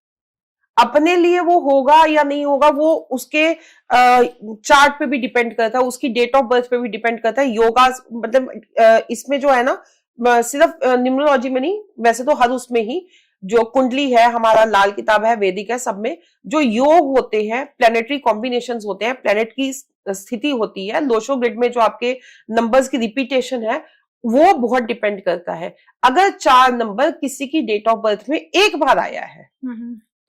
[SPEAKER 1] अपने लिए वो होगा या नहीं होगा वो उसके चार्ट पे भी डिपेंड करता है, उसकी डेट ऑफ बर्थ पे भी डिपेंड करता है। योगा मतलब इसमें जो है ना, सिर्फ न्यूमरोलॉजी में नहीं, वैसे तो हर उसमें ही, जो कुंडली है हमारा, लाल किताब है, वैदिक है, सब में जो योग होते हैं, प्लैनेटरी कॉम्बिनेशंस होते हैं, प्लैनेट की स्थिति होती है, लोशो ग्रिड में जो आपके नंबर्स की रिपीटेशन है, वो बहुत डिपेंड करता है। अगर 4 नंबर किसी की डेट ऑफ बर्थ में एक बार आया है,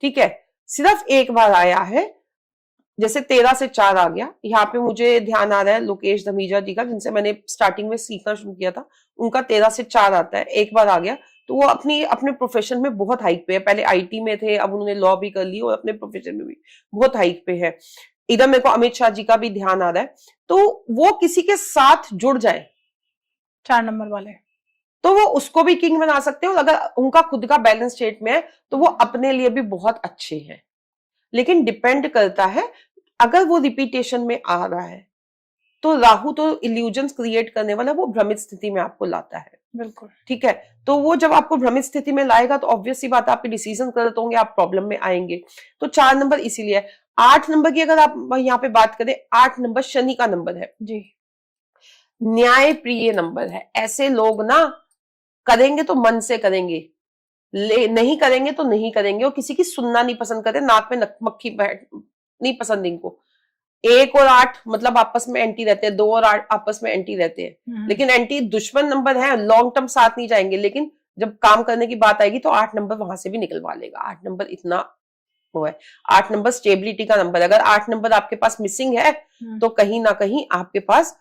[SPEAKER 1] ठीक है, सिर्फ एक बार आया है, जैसे 13 से 4 आ गया, यहाँ पे मुझे ध्यान आ रहा है लोकेश धमीजा जी का, जिनसे मैंने स्टार्टिंग में सीखना शुरू किया था, उनका 13 से 4 आता है, एक बार आ गया, तो वो अपने प्रोफेशन में बहुत हाइक पे है। पहले आईटी में थे, अब उन्होंने लॉ भी कर ली और अपने प्रोफेशन में भी बहुत हाइक पे है। इधर मेरे को अमित शाह जी का भी ध्यान आ रहा है। तो वो किसी के साथ जुड़ जाए
[SPEAKER 2] 4 नंबर वाले,
[SPEAKER 1] तो वो उसको भी किंग बना सकते हैं, और अगर उनका खुद का बैलेंस स्टेट में है तो वो अपने लिए भी बहुत अच्छे हैं। लेकिन डिपेंड करता है, अगर वो रिपीटेशन में आ रहा है तो राहु तो इल्यूजन्स क्रिएट करने वाला, वो भ्रमित स्थिति में आपको लाता है।
[SPEAKER 2] बिल्कुल
[SPEAKER 1] ठीक है, तो वो जब आपको भ्रमित स्थिति में लाएगा तो ऑब्वियस सी बात है, आपके डिसीजन गलत होंगे, आप प्रॉब्लम में आएंगे। तो 4 नंबर इसीलिए। 8 नंबर की अगर आप यहाँ पे बात करें, 8 नंबर शनि का नंबर है
[SPEAKER 2] जी,
[SPEAKER 1] न्याय प्रिय नंबर है। ऐसे लोग ना करेंगे तो मन से करेंगे, नहीं करेंगे तो नहीं करेंगे, और किसी की सुनना नहीं पसंद करते, नाक में मक्खी बैठ नहीं पसंद इनको। 1 और 8 मतलब आपस में एंटी रहते हैं, 2 और 8 आपस में एंटी रहते हैं, लेकिन एंटी दुश्मन नंबर है, लॉन्ग टर्म साथ नहीं जाएंगे, लेकिन जब काम करने की बात आएगी तो 8 नंबर वहां से भी निकलवा लेगा। 8 नंबर इतना वो है। 8 नंबर स्टेबिलिटी का नंबर। अगर 8 नंबर आपके पास मिसिंग है तो कहीं ना कहीं आपके पास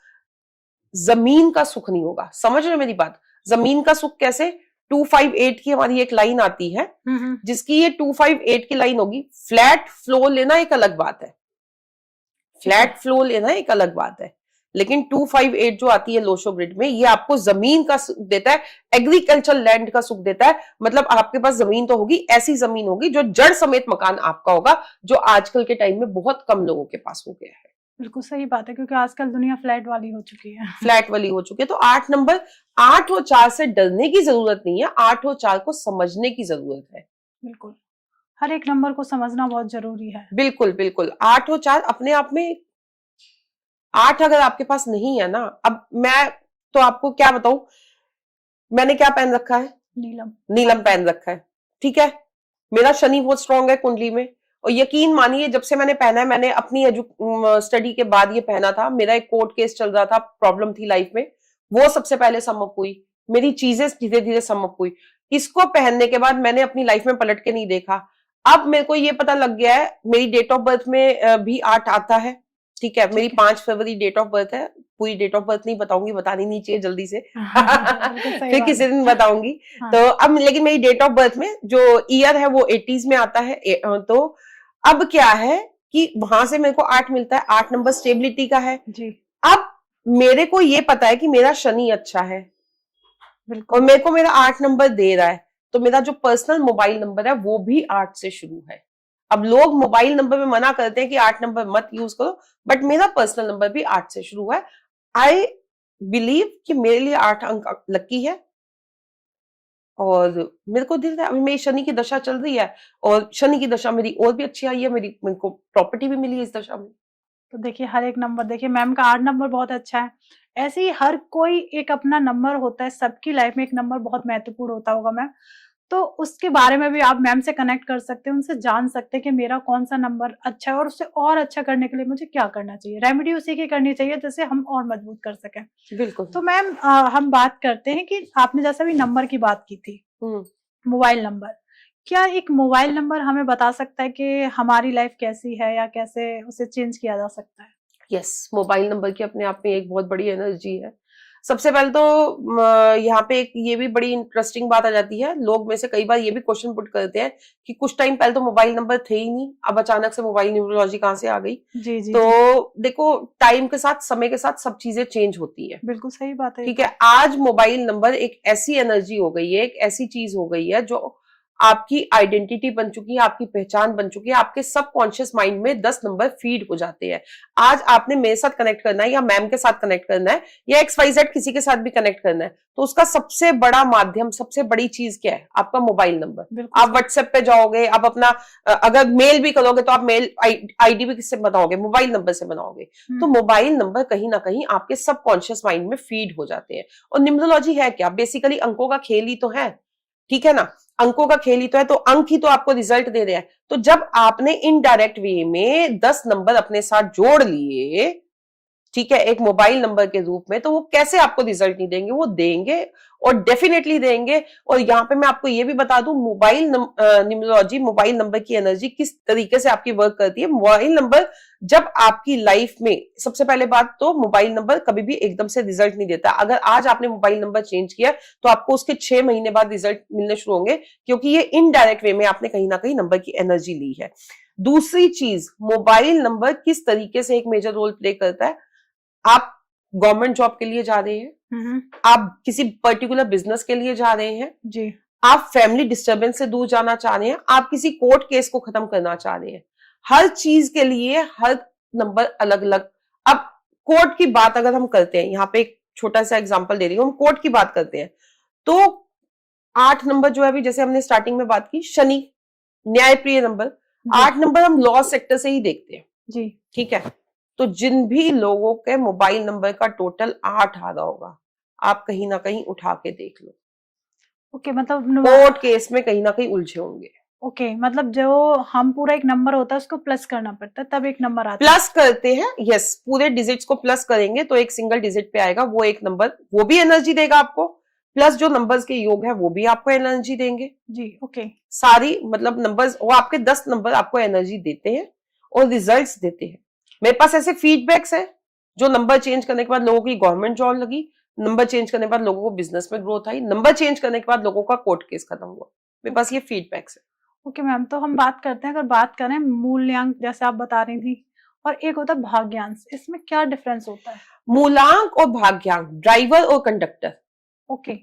[SPEAKER 1] जमीन का सुख नहीं होगा। समझ रहे हो मेरी बात? जमीन का सुख कैसे? 258 की हमारी एक लाइन आती है, जिसकी ये 258 की लाइन होगी। फ्लैट फ्लो लेना एक अलग बात है, फ्लैट फ्लो लेना एक अलग बात है, लेकिन 258 जो आती है लोशो ग्रिड में, ये आपको जमीन का सुख देता है, एग्रीकल्चर लैंड का सुख देता है। मतलब आपके पास जमीन तो होगी, ऐसी जमीन होगी जो जड़ समेत मकान आपका होगा, जो आजकल के टाइम में बहुत कम लोगों के पास हो गया है।
[SPEAKER 2] बिल्कुल सही बात है, क्योंकि आजकल दुनिया फ्लैट वाली हो चुकी है।
[SPEAKER 1] फ्लैट वाली हो चुकी है। तो 8 नंबर, 8 और 4 से डरने की जरूरत नहीं है, 8 और 4 को समझने की जरूरत है।
[SPEAKER 2] बिल्कुल, हर एक नंबर को समझना बहुत जरूरी है।
[SPEAKER 1] बिल्कुल बिल्कुल। 8 और 4 अपने आप में, 8 अगर आपके पास नहीं है ना, अब मैं तो आपको क्या बताऊं, मैंने क्या पहन रखा है? नीलम पहन रखा है। ठीक है, मेरा शनि बहुत स्ट्रांग है कुंडली में, और यकीन मानिए जब से मैंने पहना है, मैंने अपनी स्टडी के बाद ये पहना था। मेरा एक कोर्ट केस चल रहा था, प्रॉब्लम थी लाइफ में, वो सबसे पहले सम अप हुई, मेरी चीजें धीरे धीरे सम अप हुई। इसको पहनने के बाद मैंने अपनी लाइफ में पलट के नहीं देखा। अब मेरे को ये पता लग गया है, मेरी डेट ऑफ बर्थ में भी 8 आता है। ठीक है, मेरी 5 फरवरी डेट ऑफ बर्थ है। पूरी डेट ऑफ बर्थ नहीं बताऊंगी, बतानी नहीं चाहिए जल्दी से फिर किसी दिन बताऊंगी। तो अब लेकिन मेरी डेट ऑफ बर्थ में जो ईयर है वो 80s में आता है। तो अब क्या है कि वहां से मेरे को 8 मिलता है, 8 नंबर स्टेबिलिटी का है
[SPEAKER 2] जी।
[SPEAKER 1] अब मेरे को ये पता है कि मेरा शनि अच्छा है, और मेरे को मेरा 8 नंबर दे रहा है, तो मेरा जो पर्सनल मोबाइल नंबर है वो भी 8 से शुरू है। अब लोग मोबाइल नंबर में मना करते हैं कि 8 नंबर मत यूज करो, बट मेरा पर्सनल नंबर भी 8 से शुरू है। आई बिलीव कि मेरे लिए 8 अंक लकी है, और मेरे को दिल है, अभी मेरी शनि की दशा चल रही है, और शनि की दशा मेरी और भी अच्छी आई है, मेरे को प्रॉपर्टी भी मिली है इस दशा में।
[SPEAKER 2] तो देखिए हर एक नंबर, देखिए मैम का 8 नंबर बहुत अच्छा है। ऐसे ही हर कोई एक अपना नंबर होता है, सबकी लाइफ में एक नंबर बहुत महत्वपूर्ण होता होगा मैम, तो उसके बारे में भी आप मैम से कनेक्ट कर सकते हैं, उनसे जान सकते हैं कि मेरा कौन सा नंबर अच्छा है और उससे और अच्छा करने के लिए मुझे क्या करना चाहिए। रेमेडी उसी की करनी चाहिए जिससे हम और मजबूत कर सकें।
[SPEAKER 1] बिल्कुल।
[SPEAKER 2] तो मैम हम बात करते हैं कि आपने जैसा भी नंबर की बात की थी, मोबाइल नंबर, क्या एक मोबाइल नंबर हमें बता सकता है कि हमारी लाइफ कैसी है या कैसे उसे चेंज किया जा सकता है?
[SPEAKER 1] यस, मोबाइल नंबर की अपने आप में एक बहुत बड़ी एनर्जी है। सबसे पहले तो यहाँ पे एक ये भी बड़ी इंटरेस्टिंग बात आ जाती है, लोग में से कई बार ये भी क्वेश्चन पुट करते हैं कि कुछ टाइम पहले तो मोबाइल नंबर थे ही नहीं, अब अचानक से मोबाइल न्यूमरोलॉजी कहाँ से आ गई?
[SPEAKER 2] जी,
[SPEAKER 1] तो देखो, टाइम के साथ, समय के साथ सब चीजें चेंज होती है।
[SPEAKER 2] बिल्कुल सही बात है।
[SPEAKER 1] ठीक है, आज मोबाइल नंबर एक ऐसी एनर्जी हो गई है, एक ऐसी चीज हो गई है जो आपकी आइडेंटिटी बन चुकी है, आपकी पहचान बन चुकी है। आपके सबकॉन्शियस माइंड में 10 नंबर फीड हो जाते हैं। आज आपने मेरे साथ कनेक्ट करना है, या मैम के साथ कनेक्ट करना है, या XYZ किसी के साथ भी कनेक्ट करना है, तो उसका सबसे बड़ा माध्यम, सबसे बड़ी चीज क्या है? आपका मोबाइल नंबर। आप व्हाट्सएप पे जाओगे, आप अपना अगर मेल भी करोगे तो आप मेल आईडी भी किससे बनाओगे? मोबाइल नंबर से बनाओगे। तो मोबाइल नंबर कहीं ना कहीं आपके सबकॉन्शियस माइंड में फीड हो जाते हैं। और न्यूमरोलॉजी है क्या? बेसिकली अंकों का खेल ही तो है, ठीक है ना? अंकों का खेल ही तो है, तो अंक ही तो आपको रिजल्ट दे रहे हैं। तो जब आपने इनडायरेक्ट वे में 10 नंबर अपने साथ जोड़ लिए, ठीक है, एक मोबाइल नंबर के रूप में, तो वो कैसे आपको रिजल्ट नहीं देंगे? वो देंगे, और डेफिनेटली देंगे। और यहाँ पे मैं आपको ये भी बता दूं, मोबाइल न्यूमरोलॉजी, मोबाइल नंबर की एनर्जी किस तरीके से आपकी वर्क करती है। मोबाइल नंबर जब आपकी लाइफ में, सबसे पहले बात तो मोबाइल नंबर कभी भी एकदम से रिजल्ट नहीं देता। अगर आज आपने मोबाइल नंबर चेंज किया तो आपको उसके 6 महीने बाद रिजल्ट मिलने शुरू होंगे, क्योंकि ये इनडायरेक्ट वे में आपने कहीं ना कहीं नंबर की एनर्जी ली है। दूसरी चीज, मोबाइल नंबर किस तरीके से एक मेजर रोल प्ले करता है। आप गवर्नमेंट जॉब के लिए जा रहे हैं, आप किसी पर्टिकुलर बिजनेस के लिए जा रहे हैं
[SPEAKER 2] जी,
[SPEAKER 1] आप फैमिली डिस्टर्बेंस से दूर जाना चाह रहे हैं, आप किसी कोर्ट केस को खत्म करना चाह रहे हैं, हर चीज के लिए हर नंबर अलग अलग। अब कोर्ट की बात अगर हम करते हैं, यहाँ पे एक छोटा सा एग्जांपल दे रही हूँ, हम कोर्ट की बात करते हैं तो 8 नंबर जो है, अभी जैसे हमने स्टार्टिंग में बात की, शनि न्यायप्रिय नंबर, 8 नंबर हम लॉ सेक्टर से ही देखते हैं
[SPEAKER 2] जी,
[SPEAKER 1] ठीक है। तो जिन भी लोगों के मोबाइल नंबर का टोटल 8 आ रहा होगा, आप कहीं ना कहीं उठा के देख लो,
[SPEAKER 2] ओके, मतलब
[SPEAKER 1] कोर्ट केस में कहीं ना कहीं उलझे होंगे।
[SPEAKER 2] ओके, मतलब जो हम पूरा एक नंबर होता है उसको प्लस करना पड़ता है, तब एक नंबर आता है।
[SPEAKER 1] प्लस करते हैं, यस, पूरे डिजिट्स को प्लस करेंगे तो एक सिंगल डिजिट पे आएगा, वो एक नंबर, वो भी एनर्जी देगा आपको, प्लस जो नंबर्स के योग है वो भी आपको एनर्जी देंगे।
[SPEAKER 2] जी, ओके,
[SPEAKER 1] सारी मतलब नंबर्स, वो आपके 10 नंबर आपको एनर्जी देते हैं और रिजल्ट्स देते हैं। मेरे पास ऐसे फीडबैक्स है, जो नंबर चेंज करने के बाद लोगों की गवर्नमेंट जॉब लगी, नंबर चेंज करने के बाद लोगों को बिजनेस में ग्रोथ आई, नंबर चेंज करने के बाद लोगों का कोर्ट केस खत्म हुआ। मेरे पास ये फीडबैक्स है।
[SPEAKER 2] ओके मैम, तो हम बात करते हैं, अगर बात करें मूल्यांक जैसे आप बता रही थी, और एक होता है भाग्यांश, इसमें क्या डिफरेंस होता है?
[SPEAKER 1] मूलांक और भाग्यांक, ड्राइवर और कंडक्टर,
[SPEAKER 2] ओके,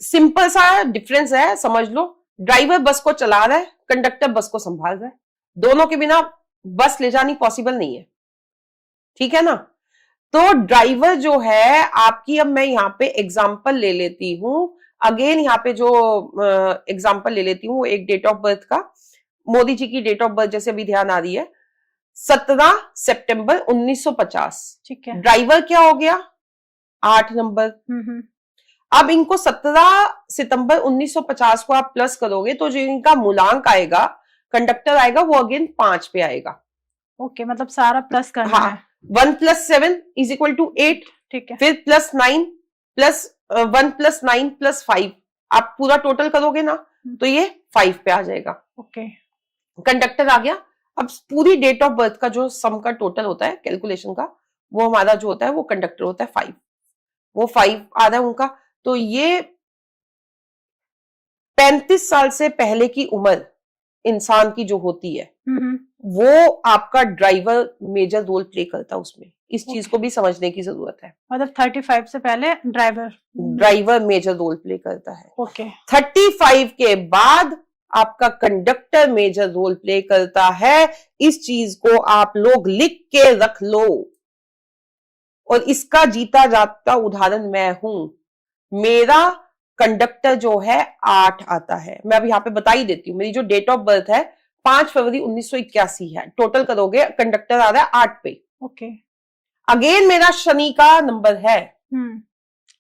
[SPEAKER 1] सिंपल सा डिफरेंस है, समझ लो। ड्राइवर बस को चला रहा है, कंडक्टर बस को संभाल रहा है, दोनों के बिना बस ले जानी पॉसिबल नहीं है, ठीक है ना। तो ड्राइवर जो है आपकी, अब मैं यहाँ पे एग्जांपल ले लेती हूँ, अगेन यहाँ पे जो एग्जांपल ले लेती हूँ एक डेट ऑफ बर्थ का, मोदी जी की डेट ऑफ बर्थ जैसे अभी ध्यान आ रही है, 17 सितंबर 1950।
[SPEAKER 2] ठीक है,
[SPEAKER 1] ड्राइवर क्या हो गया, 8 नंबर। अब इनको 17 सितंबर 1950 को आप प्लस करोगे तो जो इनका मूलांक आएगा, कंडक्टर आएगा, वो अगेन 5 पे आएगा।
[SPEAKER 2] ओके, मतलब सारा प्लस करना
[SPEAKER 1] हाँ,
[SPEAKER 2] है।
[SPEAKER 1] 1 + 7 = 8,
[SPEAKER 2] ठीक है,
[SPEAKER 1] फिर +9 प्लस 1 + 9 + 5, आप पूरा टोटल करोगे ना तो ये 5 पे आ जाएगा।
[SPEAKER 2] ओके,
[SPEAKER 1] कंडक्टर आ गया। अब पूरी डेट ऑफ बर्थ का जो सम का टोटल होता है कैलकुलेशन का, वो हमारा जो होता है वो कंडक्टर होता है 5, वो 5 आ रहा है उनका। तो ये 35 साल से पहले की उम्र इंसान की जो होती है, वो आपका ड्राइवर मेजर रोल प्ले करता है उसमें। इस चीज को भी समझने की जरूरत है।
[SPEAKER 2] मतलब 35 से पहले
[SPEAKER 1] ड्राइवर मेजर रोल प्ले करता है।
[SPEAKER 2] ओके,
[SPEAKER 1] 35 के बाद आपका कंडक्टर मेजर रोल प्ले करता है। इस चीज को आप लोग लिख के रख लो, और इसका जीता जाता उदाहरण मैं हूं। मेरा कंडक्टर जो है 8 आता है, मैं अब यहाँ पे बता ही देती हूँ। मेरी जो डेट ऑफ बर्थ है 5 फरवरी 1981 है, टोटल करोगे कंडक्टर आ रहा है 8 पे।
[SPEAKER 2] ओके,
[SPEAKER 1] अगेन मेरा शनि का नंबर है,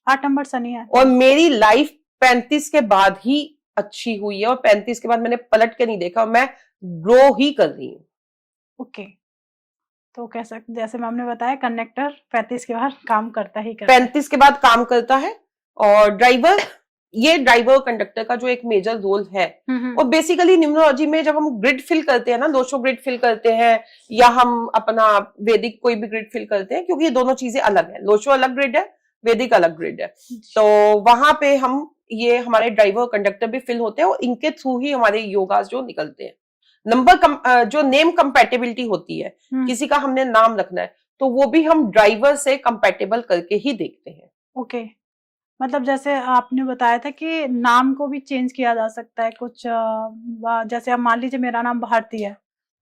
[SPEAKER 2] 8 नंबर शनि है,
[SPEAKER 1] और मेरी लाइफ 35 के बाद ही अच्छी हुई है, और 35 के बाद मैंने पलट के नहीं देखा, मैं ग्रो ही कर रही हूँ।
[SPEAKER 2] ओके, तो कह सकते जैसे मैम ने बताया कंडक्टर 35 के बाद काम करता ही करता
[SPEAKER 1] 35 के बाद काम करता है, और ड्राइवर, ये ड्राइवर और कंडक्टर का जो एक मेजर रोल है। और बेसिकली न्यूमरोलॉजी में जब हम ग्रिड फिल करते हैं ना, लोशो ग्रिड फिल करते हैं, या हम अपना वैदिक कोई भी ग्रिड फिल करते हैं, क्योंकि ये दोनों चीजें अलग है, लोशो अलग ग्रिड है, वैदिक अलग ग्रिड है, तो वहां पे हम ये हमारे ड्राइवर और कंडक्टर भी फिल होते हैं, और इनके थ्रू ही हमारे योगास जो निकलते हैं। नंबर जो नेम कंपैटिबिलिटी होती है, किसी का हमने नाम रखना है, तो वो भी हम ड्राइवर से कंपैटिबल करके ही देखते हैं।
[SPEAKER 2] ओके, मतलब जैसे आपने बताया था कि नाम को भी चेंज किया जा सकता है कुछ, जैसे अब मान लीजिए मेरा नाम भारती है,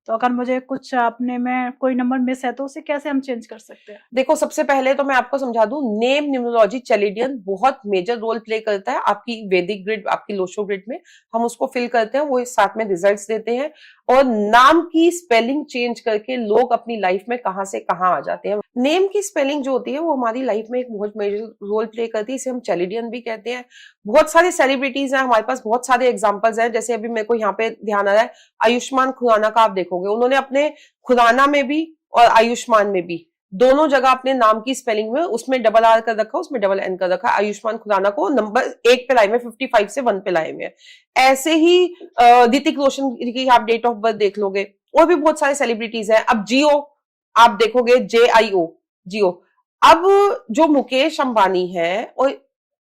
[SPEAKER 2] तो अगर मुझे कुछ अपने में कोई नंबर मिस है तो उसे कैसे हम चेंज कर सकते हैं?
[SPEAKER 1] देखो, सबसे पहले तो मैं आपको समझा दूं, नेम न्यूमरोलॉजी चैलेडियन बहुत मेजर रोल प्ले करता है आपकी वैदिक ग्रिड, आपकी लोशो ग्रिड में। हम उसको फिल करते हैं, वो साथ में रिजल्ट्स देते हैं, और नाम की स्पेलिंग चेंज करके लोग अपनी लाइफ में कहां से कहां आ जाते हैं। नेम की स्पेलिंग जो होती है वो हमारी लाइफ में एक बहुत मेजर रोल प्ले करती है, इसे हम चैलेडियन भी कहते हैं। बहुत सारे सेलिब्रिटीज हैं हमारे पास, बहुत सारे एग्जाम्पल्स हैं, जैसे अभी मेरे को यहाँ पे ध्यान आ रहा है, आयुष्मान खुराना का आप देखोगे, उन्होंने अपने खुराना में भी और आयुष्मान में भी दोनों जगह अपने नाम की स्पेलिंग में उसमें डबल आर कर रखा, उसमें डबल एन कर रखा। आयुष्मान खुराना को नंबर 1 पे लाए में 55 से 1 पे लाए में। ऐसे ही ऋतिक रोशन की आप डेट ऑफ बर्थ देख लोगे, और भी बहुत सारे सेलिब्रिटीज हैं। अब जियो आप देखोगे, JIO, जियो। अब जो मुकेश अंबानी है और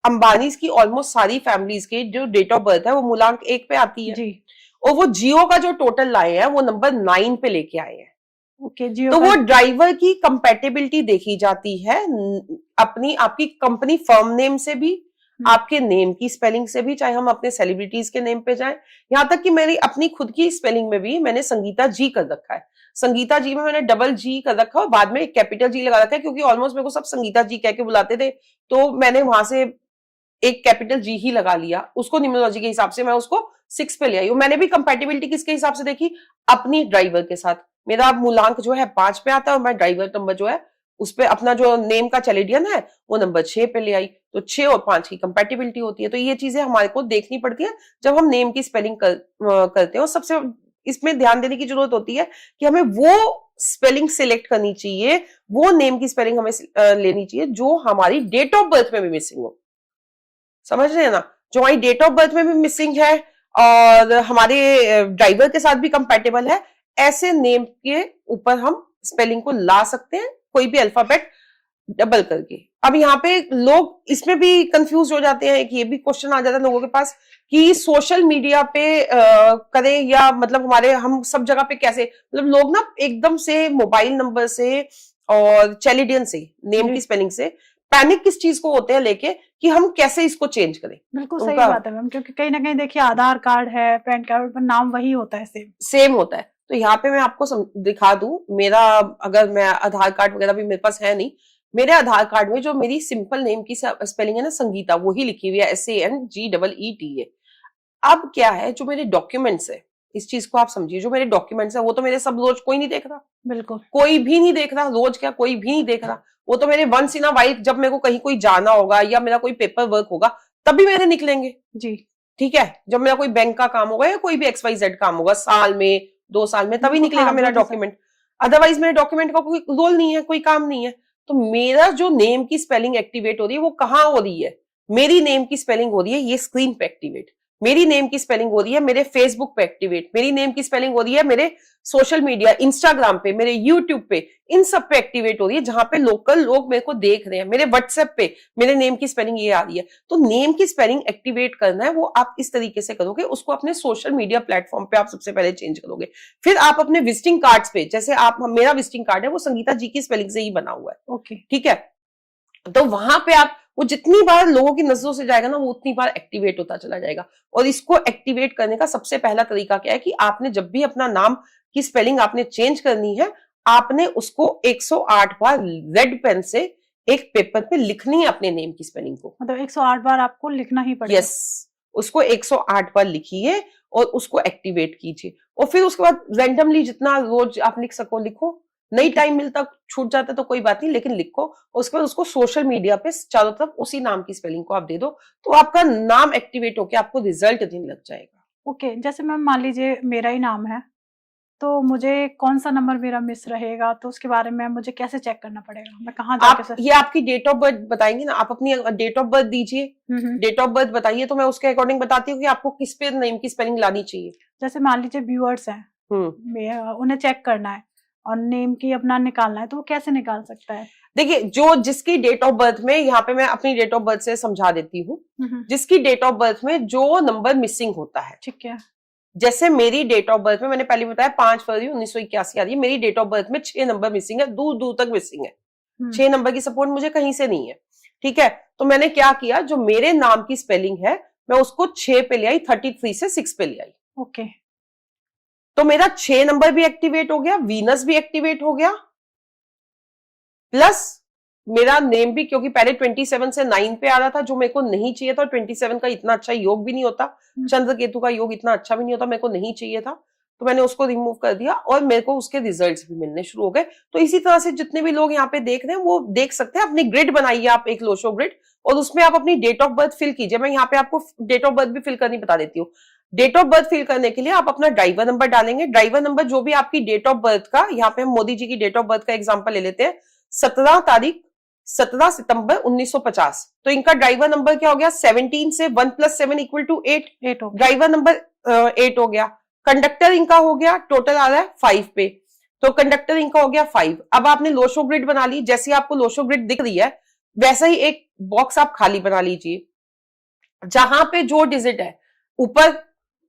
[SPEAKER 1] अंबानी की ऑलमोस्ट सारी फैमिलीज की जो डेट ऑफ बर्थ है वो मूलांक 1 पे आती है
[SPEAKER 2] जी।
[SPEAKER 1] और वो जियो का जो टोटल लाए हैं वो नंबर 9 पे लेके आए हैं।
[SPEAKER 2] ओके, जियो
[SPEAKER 1] तो
[SPEAKER 2] का
[SPEAKER 1] वो ड्राइवर की कंपैटिबिलिटी देखी जाती है अपनी आपकी कंपनी फर्म नेम से भी, आपके नेम की स्पेलिंग से भी, चाहे हम अपने सेलिब्रिटीज के नेम पे जाएं, यहां तक कि मेरी अपनी खुद की स्पेलिंग में भी मैंने संगीता जी कर रखा है। संगीता जी में मैंने डबल जी कर रखा है और बाद में एक कैपिटल जी लगा रखा है, क्योंकि ऑलमोस्ट मेरे को सब संगीता जी कह के बुलाते थे, तो मैंने वहां से एक कैपिटल जी ही लगा लिया। उसको न्यूमरोलॉजी के हिसाब से मैं उसको 6 पे ले आई हूं। मैंने भी कंपैटिबिलिटी किसके हिसाब से देखी, अपनी ड्राइवर के साथ। मेरा मूलांक जो है 5 पे आता है और मैं ड्राइवर नंबर जो है उस पे अपना जो नेम का चैलेडियन है वो नंबर 6 पे ले आई, तो 6 और 5 की कंपैटिबिलिटी होती है। तो ये चीजें हमारे को देखनी पड़ती है जब हम नेम की स्पेलिंग करते हैं। और सबसे इसमें ध्यान देने की जरूरत होती है कि हमें वो स्पेलिंग सिलेक्ट करनी चाहिए, वो नेम की स्पेलिंग हमें लेनी चाहिए जो हमारी डेट ऑफ बर्थ में भी मिसिंग हो। समझ रहे हैं ना, जो हमारी डेट ऑफ बर्थ में भी मिसिंग है और हमारे ड्राइवर के साथ भी कंपैटिबल है, ऐसे नेम के ऊपर हम स्पेलिंग को ला सकते हैं, कोई भी अल्फाबेट डबल करके। अब यहाँ पे लोग इसमें भी कंफ्यूज हो जाते हैं, कि ये भी क्वेश्चन आ जाता है लोगों के पास कि सोशल मीडिया पे करें या मतलब हमारे हम सब जगह पे कैसे, मतलब लोग ना एकदम से मोबाइल नंबर से और चैलिडियन से नेम की स्पेलिंग से पैनिक किस चीज को होते हैं लेके कि हम कैसे इसको चेंज करें।
[SPEAKER 2] बिल्कुल सही बात है मैम, क्योंकि कहीं ना कहीं देखिए आधार कार्ड है, पैन कार्ड पर नाम वही होता है, सेम
[SPEAKER 1] होता है। तो यहाँ पे मैं आपको दिखा दूं, मेरा अगर मैं आधार कार्ड वगैरह भी मेरे पास है नहीं, मेरे आधार कार्ड में जो मेरी सिंपल नेम की स्पेलिंग है ना संगीता, वही लिखी हुई है SANGEETA। अब क्या है, जो मेरे डॉक्यूमेंट्स है, इस चीज को आप समझिए, जो मेरे डॉक्यूमेंट्स है वो तो मेरे सब रोज कोई नहीं देख रहा,
[SPEAKER 2] बिल्कुल
[SPEAKER 1] कोई भी नहीं देख रहा, रोज क्या कोई भी नहीं देख रहा। वो तो मेरे वंस इन अ वाइल जब मेरे को कहीं कोई जाना होगा या मेरा कोई पेपर वर्क होगा तभी मेरे निकलेंगे
[SPEAKER 2] जी।
[SPEAKER 1] ठीक है, जब मेरा कोई बैंक का काम होगा या कोई भी XYZ काम होगा, साल में 2 साल में, तभी निकलेगा
[SPEAKER 2] हाँ,
[SPEAKER 1] मेरा डॉक्यूमेंट। अदरवाइज मेरे डॉक्यूमेंट का कोई रोल नहीं है, कोई काम नहीं है। तो मेरा जो नेम की स्पेलिंग एक्टिवेट हो रही है वो कहाँ हो रही है, मेरी नेम की स्पेलिंग हो रही है ये स्क्रीन पे एक्टिवेट, मेरी नेम की स्पेलिंग हो रही है मेरे फेसबुक पे एक्टिवेट, मेरी नेम की स्पेलिंग हो रही है मेरे सोशल मीडिया, इंस्टाग्राम पे, मेरे यूट्यूब पे, इन सब पे एक्टिवेट हो रही है, जहां पे लोकल लोग मेरे को देख रहे हैं। मेरे व्हाट्सएप पे मेरे नेम की स्पेलिंग ये आ रही है। तो नेम की स्पेलिंग एक्टिवेट करना है वो आप इस तरीके से करोगे, उसको अपने सोशल मीडिया प्लेटफॉर्म पे आप सबसे पहले चेंज करोगे। फिर आप अपने विजिटिंग कार्ड्स पे, जैसे आप मेरा विजिटिंग कार्ड है वो संगीता जी की स्पेलिंग से ही बना हुआ है,
[SPEAKER 2] ओके
[SPEAKER 1] ठीक है, तो वहां पे आप वो जितनी बार लोगों की नजरों से जाएगा ना वो उतनी बार एक्टिवेट होता चला जाएगा। और इसको एक्टिवेट करने का सबसे पहला तरीका क्या है कि आपने जब भी अपना नाम की स्पेलिंग आपने चेंज करनी है, आपने उसको 108 बार रेड पेन से एक पेपर पे लिखनी है अपने नेम की स्पेलिंग को।
[SPEAKER 2] मतलब 108 बार आपको लिखना ही पड़ेगा।
[SPEAKER 1] यस, उसको 108 बार लिखिए और उसको एक्टिवेट कीजिए। और फिर उसके बाद रैंडमली जितना रोज आप लिख सको लिखो, नहीं टाइम मिलता छूट जाता तो कोई बात नहीं, लेकिन लिखो। उसके बाद उसको सोशल मीडिया पे चारों तरफ उसी नाम की स्पेलिंग को आप दे दो, तो आपका नाम एक्टिवेट होकर आपको रिजल्ट देने लग जाएगा।
[SPEAKER 2] ओके, जैसे मैम मान लीजिए मेरा ही नाम है, तो मुझे कौन सा नंबर मेरा मिस रहेगा, तो उसके बारे में मुझे कैसे चेक करना पड़ेगा, मैं कहाँ जाके?
[SPEAKER 1] ये आपकी डेट ऑफ बर्थ बताएंगे ना, आप अपनी डेट ऑफ बर्थ दीजिए, डेट ऑफ बर्थ बताइए, तो मैं उसके अकॉर्डिंग बताती हूँ कि आपको किस पे नेम की स्पेलिंग लानी चाहिए।
[SPEAKER 2] जैसे मान लीजिए व्यूअर्स हैं, उन्हें चेक करना है और नेम की अपना निकालना है, तो वो कैसे निकाल सकता है?
[SPEAKER 1] देखिए, जो जिसकी डेट ऑफ बर्थ में, यहाँ पे मैं अपनी डेट ऑफ बर्थ से समझा देती हूँ, जिसकी डेट ऑफ बर्थ में जो नंबर मिसिंग होता है,
[SPEAKER 2] ठीक है,
[SPEAKER 1] जैसे मेरी डेट ऑफ बर्थ में मैंने पहले बताया 5 फरवरी 1981 आ रही है, मेरी डेट ऑफ बर्थ में 6 नंबर मिसिंग है, दूर दूर तक मिसिंग है, 6 नंबर की सपोर्ट मुझे कहीं से नहीं है, ठीक है। तो मैंने क्या किया, जो मेरे नाम की स्पेलिंग है मैं उसको 6 पे ले आई, 33 से 6 पे ले आई।
[SPEAKER 2] ओके,
[SPEAKER 1] तो मेरा 6 नंबर भी एक्टिवेट हो गया, वीनस भी एक्टिवेट हो गया, प्लस मेरा नेम भी, क्योंकि पहले 27 से 9 पे आ रहा था जो मेरे को नहीं चाहिए था, और 27 का इतना अच्छा योग भी नहीं होता, चंद्र केतु का योग इतना अच्छा भी नहीं होता, मेरे को नहीं चाहिए था, तो मैंने उसको रिमूव कर दिया और मेरे को उसके रिजल्ट्स भी मिलने शुरू हो गए। तो इसी तरह से जितने भी लोग यहाँ पे देख रहे हैं वो देख सकते हैं, अपनी ग्रिड बनाइए आप, एक लोशो ग्रिड, और उसमें आप अपनी डेट ऑफ बर्थ फिल कीजिए। मैं यहाँ पे आपको डेट ऑफ बर्थ भी फिल करनी बता देती हूँ। डेट ऑफ बर्थ फिल करने के लिए आप अपना ड्राइवर नंबर डालेंगे, ड्राइवर नंबर जो भी आपकी डेट ऑफ बर्थ का, यहाँ पे हम मोदी जी की डेट ऑफ बर्थ का एग्जाम्पल ले लेते हैं, 17 सितंबर 1950। तो इनका ड्राइवर नंबर क्या हो गया? 17 से 1 + 7 = 8 ड्राइवर नंबर 8 हो गया। कंडक्टर इनका हो गया, टोटल आ रहा है 5 पे, तो कंडक्टर इनका हो गया 5। अब आपने लोशो ग्रिड बना ली, जैसे आपको लोशो ग्रिड दिख रही है वैसा ही एक बॉक्स आप खाली बना लीजिए, जहां पे जो डिजिट है ऊपर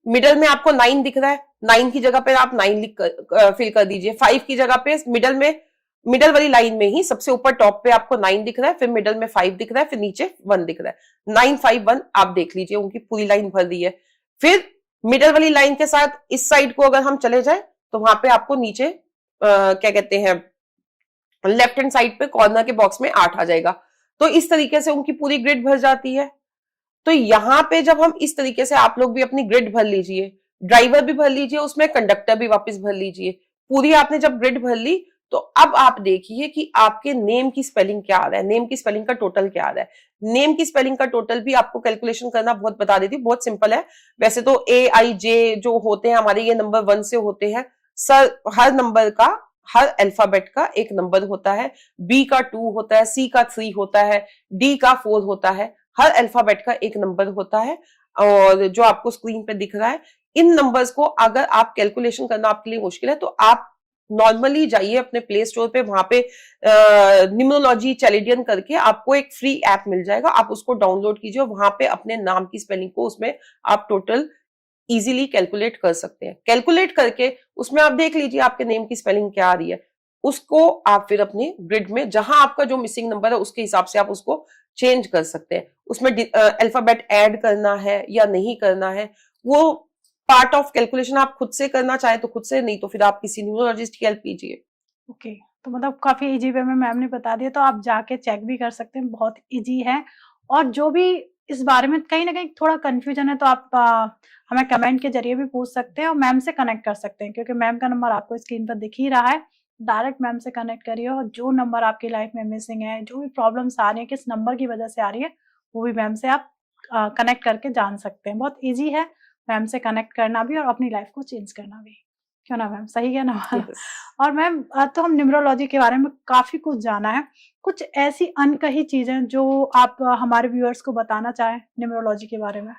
[SPEAKER 1] मिडल में आपको 9 दिख रहा है, 9 की जगह पे आप 9 लिख कर फिल कर दीजिए। 5 की जगह पे मिडल वाली लाइन में ही सबसे ऊपर टॉप पे आपको 9 दिख रहा है, फिर मिडल में 5 दिख रहा है, फिर नीचे 1 दिख रहा है। 9 5 1 आप देख लीजिए, उनकी पूरी लाइन भर दी है। फिर मिडल वाली लाइन के साथ इस साइड को अगर हम चले जाए तो वहां पे आपको नीचे क्या कहते हैं, लेफ्ट हैंड साइड पे कॉर्नर के बॉक्स में 8 आ जाएगा। तो इस तरीके से उनकी पूरी ग्रिड भर जाती है। तो यहां पे जब हम इस तरीके से, आप लोग भी अपनी ग्रिड भर लीजिए, ड्राइवर भी भर लीजिए, उसमें कंडक्टर भी वापस भर लीजिए। पूरी आपने जब ग्रिड भर ली तो अब आप देखिए कि आपके नेम की स्पेलिंग क्या आ रहा है, नेम की स्पेलिंग का टोटल क्या आ रहा है। नेम की स्पेलिंग का टोटल भी आपको कैलकुलेशन करना बहुत बता देती हूँ, बहुत सिंपल है। वैसे तो AIJ जो होते हैं हमारे, ये नंबर 1 से होते हैं। सर हर नंबर का, हर अल्फाबेट का एक नंबर होता है। B का 2 होता है, C का 3 होता है, D का 4 होता है। हर अल्फाबेट का एक नंबर होता है। और जो आपको स्क्रीन पे दिख रहा है, इन नंबर्स को अगर आप कैलकुलेशन करना आपके लिए मुश्किल है तो आप नॉर्मली जाइए अपने प्ले स्टोर पे, वहां पे न्यूमरोलॉजी चैलेडियन करके आपको एक फ्री ऐप मिल जाएगा, आप उसको डाउनलोड कीजिए। वहां पे अपने नाम की स्पेलिंग को उसमें आप टोटल इजीली कैलकुलेट कर सकते हैं। कैलकुलेट करके उसमें आप देख लीजिए आपके नेम की स्पेलिंग क्या आ रही है, उसको आप फिर अपनी ग्रिड में जहां आपका जो मिसिंग नंबर है उसके हिसाब से आप उसको चेंज कर सकते हैं। उसमें अल्फाबेट ऐड करना है या नहीं करना है, वो पार्ट ऑफ कैलकुलेशन आप खुद से करना चाहे तो खुद से, नहीं तो फिर आप किसी न्यूमरोलॉजिस्ट की हेल्प लीजिए।
[SPEAKER 2] ओके, तो मतलब काफी इजी वे में मैम ने बता दिया, तो आप जाके चेक भी कर सकते हैं, बहुत इजी है। और जो भी इस बारे में कहीं ना कहीं थोड़ा कंफ्यूजन है तो आप हमें कमेंट के जरिए भी पूछ सकते हैं और मैम से कनेक्ट कर सकते हैं, क्योंकि मैम का नंबर आपको स्क्रीन पर दिख ही रहा है। डायरेक्ट मैम से कनेक्ट करिए और जो नंबर आपकी लाइफ में मिसिंग है, जो भी प्रॉब्लम्स आ रही है, किस नंबर की वजह से आ रही है, वो भी मैम से आप कनेक्ट करके जान सकते हैं। बहुत ईजी है मैम से कनेक्ट करना भी और अपनी लाइफ को चेंज करना भी। क्यों ना मैम, सही है ना?
[SPEAKER 1] Yes.
[SPEAKER 2] और मैम तो हम न्यूमरोलॉजी के बारे में काफी कुछ जाना है, कुछ ऐसी अनकही चीजें जो आप हमारे व्यूअर्स को बताना चाहें न्यूमरोलॉजी के बारे में?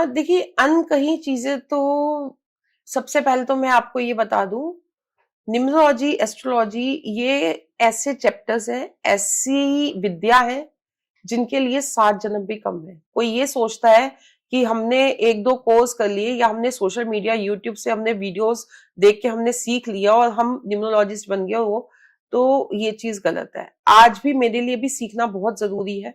[SPEAKER 1] देखिए, अनकही चीजें तो सबसे पहले तो मैं आपको ये बता दूं, न्यूमरोलॉजी, एस्ट्रोलॉजी ये ऐसे चैप्टर्स हैं, ऐसी विद्या है जिनके लिए 7 जन्म भी कम है। कोई ये सोचता है कि हमने 1-2 कोर्स कर लिए या हमने सोशल मीडिया, यूट्यूब से हमने वीडियोस देख के हमने सीख लिया और हम न्यूमरोलॉजिस्ट बन गए, वो तो ये चीज गलत है। आज भी मेरे लिए भी सीखना बहुत जरूरी है।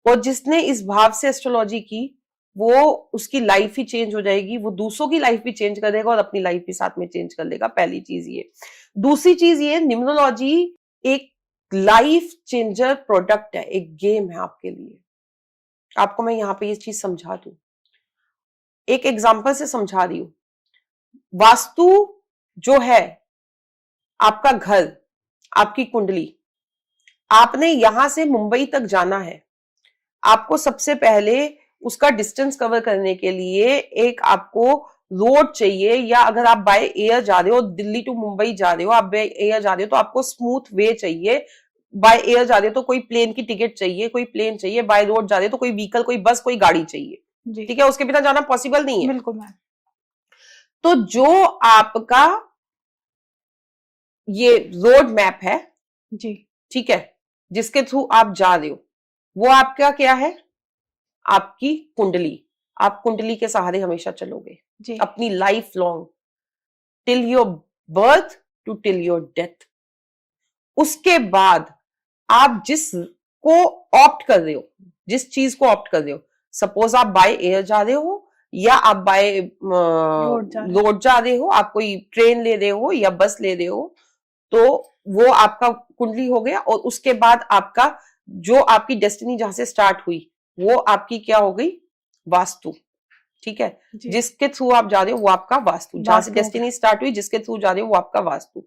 [SPEAKER 1] और जिसने इस भाव से एस्ट्रोलॉजी की, वो उसकी लाइफ ही चेंज हो जाएगी, वो दूसरों की लाइफ भी चेंज कर देगा और अपनी लाइफ भी साथ में चेंज कर लेगा। पहली चीज ये। दूसरी चीज ये, न्यूमरोलॉजी एक लाइफ चेंजर प्रोडक्ट है, एक गेम है आपके लिए। आपको मैं यहाँ पे ये चीज समझा दूं, एक एग्जांपल से समझा रही हूं। वास्तु जो है, आपका घर, आपकी कुंडली, आपने यहां से मुंबई तक जाना है, आपको सबसे पहले उसका डिस्टेंस कवर करने के लिए एक आपको रोड चाहिए, या अगर आप बाय एयर जा रहे हो, दिल्ली टू मुंबई जा रहे हो, आप बाय एयर जा रहे हो तो आपको स्मूथ वे चाहिए। बाय एयर जा रहे हो तो कोई प्लेन की टिकट चाहिए, कोई प्लेन चाहिए। बाय रोड जा रहे हो तो कोई व्हीकल, कोई बस, कोई गाड़ी चाहिए। ठीक है, उसके बिना जाना पॉसिबल नहीं है।
[SPEAKER 2] बिल्कुल मैम।
[SPEAKER 1] तो जो आपका ये रोड मैप है
[SPEAKER 2] जी,
[SPEAKER 1] ठीक है, जिसके थ्रू आप जा रहे हो, वो आपका क्या है? आपकी कुंडली। आप कुंडली के सहारे हमेशा चलोगे
[SPEAKER 2] जी,
[SPEAKER 1] अपनी life long, till your birth to till your death. उसके बाद आप जिसको ऑप्ट कर रहे हो, जिस चीज को ऑप्ट कर रहे हो, सपोज आप बाय एयर जा रहे हो या आप बाय रोड जा रहे हो, आप कोई ट्रेन ले रहे हो या बस ले रहे हो, तो वो आपका कुंडली हो गया। और उसके बाद आपका जो आपकी डेस्टिनी जहां से स्टार्ट हुई, वो आपकी क्या हो गई? वास्तु। ठीक है, जिसके थ्रू आप जा रहे हो वो आपका वास्तु, जहां से डेस्टिनी स्टार्ट हुई, जिसके थ्रू जा रहे हो वो आपका वास्तु।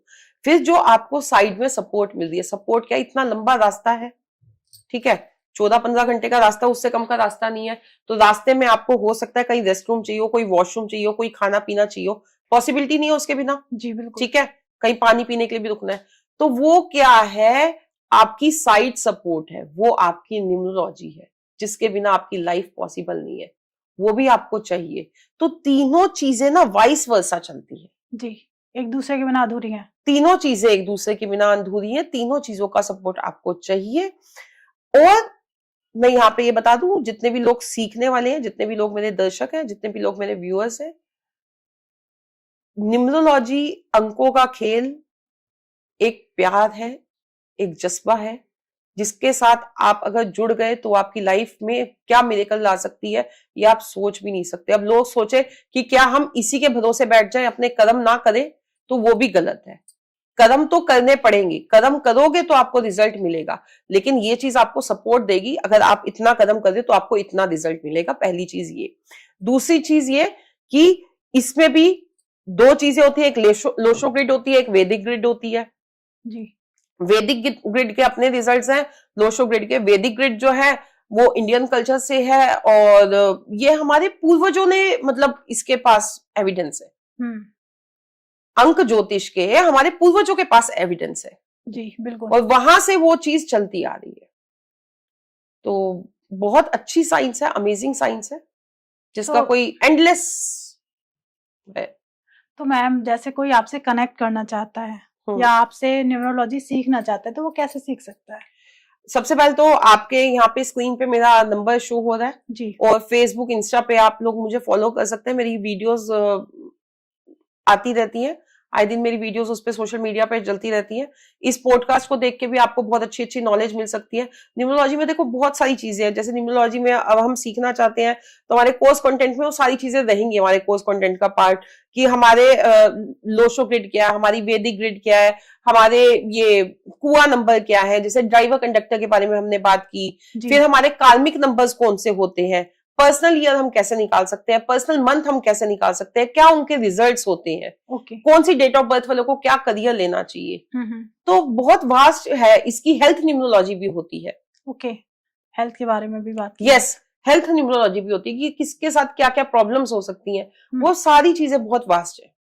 [SPEAKER 1] फिर जो आपको साइड में सपोर्ट मिल रही है, सपोर्ट क्या, इतना लंबा रास्ता है, ठीक है, 14-15 घंटे का रास्ता, उससे कम का रास्ता नहीं है। तो रास्ते में आपको हो सकता है कहीं रेस्ट रूम चाहिए, कोई वॉशरूम चाहिए, कोई खाना पीना चाहिए, पॉसिबिलिटी नहीं है उसके बिना।
[SPEAKER 2] जी बिल्कुल।
[SPEAKER 1] ठीक है, कहीं पानी पीने के लिए भी रुकना है। तो वो क्या है, आपकी साइड सपोर्ट है, वो आपकी न्यूमरोलॉजी है, जिसके बिना आपकी लाइफ पॉसिबल नहीं है, वो भी आपको चाहिए। तो तीनों चीजें ना वाइस वर्सा चलती है
[SPEAKER 2] जी, एक दूसरे के बिना अधूरी हैं।
[SPEAKER 1] तीनों चीजें एक दूसरे के बिना अधूरी हैं, तीनों चीजों का सपोर्ट आपको चाहिए। और मैं यहाँ पे ये बता दूं, जितने भी लोग सीखने वाले हैं, जितने भी लोग मेरे दर्शक हैं, जितने भी लोग मेरे व्यूअर्स हैं, न्यूमरोलॉजी अंकों का खेल एक प्यार है, एक जज्बा है, जिसके साथ आप अगर जुड़ गए तो आपकी लाइफ में क्या मिरेकल ला सकती है, ये आप सोच भी नहीं सकते। अब लोग सोचे कि क्या हम इसी के भरोसे बैठ जाएं, अपने कर्म ना करें, तो वो भी गलत है। कर्म तो करने पड़ेंगे, कर्म करोगे तो आपको रिजल्ट मिलेगा, लेकिन ये चीज आपको सपोर्ट देगी, अगर आप इतना कर्म करें तो आपको इतना रिजल्ट मिलेगा। पहली चीज ये। दूसरी चीज ये कि इसमें भी दो चीजें होती है, एक लोशो ग्रिड होती है, एक वैदिक ग्रिड होती है।
[SPEAKER 2] जी,
[SPEAKER 1] वैदिक ग्रिड के अपने रिजल्ट्स हैं, लोशो ग्रिड के। वैदिक ग्रिड जो है वो इंडियन कल्चर से है, और ये हमारे पूर्वजों ने मतलब इसके पास एविडेंस है। अंक ज्योतिष के हमारे पूर्वजों के पास एविडेंस है।
[SPEAKER 2] जी बिल्कुल।
[SPEAKER 1] और वहां से वो चीज चलती आ रही है। तो बहुत अच्छी साइंस है, अमेजिंग साइंस है, जिसका कोई एंडलेस है।
[SPEAKER 2] तो मैम, जैसे कोई आपसे कनेक्ट करना चाहता है या आपसे न्यूमरोलॉजी सीखना चाहता है, तो वो कैसे सीख सकता है?
[SPEAKER 1] सबसे पहले तो आपके यहाँ पे स्क्रीन पे मेरा नंबर शो हो रहा है
[SPEAKER 2] जी,
[SPEAKER 1] और फेसबुक, इंस्टा पे आप लोग मुझे फॉलो कर सकते हैं। मेरी वीडियोस आती रहती हैं, आए दिन मेरी वीडियोस उस पे सोशल मीडिया पे चलती रहती हैं। इस पॉडकास्ट को देख के भी आपको बहुत अच्छी अच्छी नॉलेज मिल सकती है। न्यूमरोलॉजी में देखो बहुत सारी चीजें हैं, जैसे न्यूमरोलॉजी में अब हम सीखना चाहते हैं तो हमारे कोर्स कंटेंट में वो सारी चीजें रहेंगी, हमारे कोर्स कंटेंट का पार्ट, कि हमारे लोशो ग्रिड क्या है, हमारी वैदिक ग्रिड क्या है, हमारे ये कुआ नंबर क्या है, जैसे ड्राइवर कंडक्टर के बारे में हमने बात की। फिर हमारे कार्मिक नंबर्स कौन से होते हैं, पर्सनल ईयर हम कैसे निकाल सकते हैं, पर्सनल मंथ हम कैसे निकाल सकते हैं, क्या उनके रिजल्ट्स होते हैं, कौन सी डेट ऑफ बर्थ वालों को क्या करियर लेना चाहिए। तो बहुत वास्ट है। इसकी हेल्थ न्यूमरोलॉजी भी होती है।
[SPEAKER 2] ओके, हेल्थ के बारे में भी बात की।
[SPEAKER 1] यस, हेल्थ न्यूमरोलॉजी भी होती है कि किसके साथ क्या क्या प्रॉब्लम्स हो सकती हैं। वो सारी चीजें बहुत वास्ट है।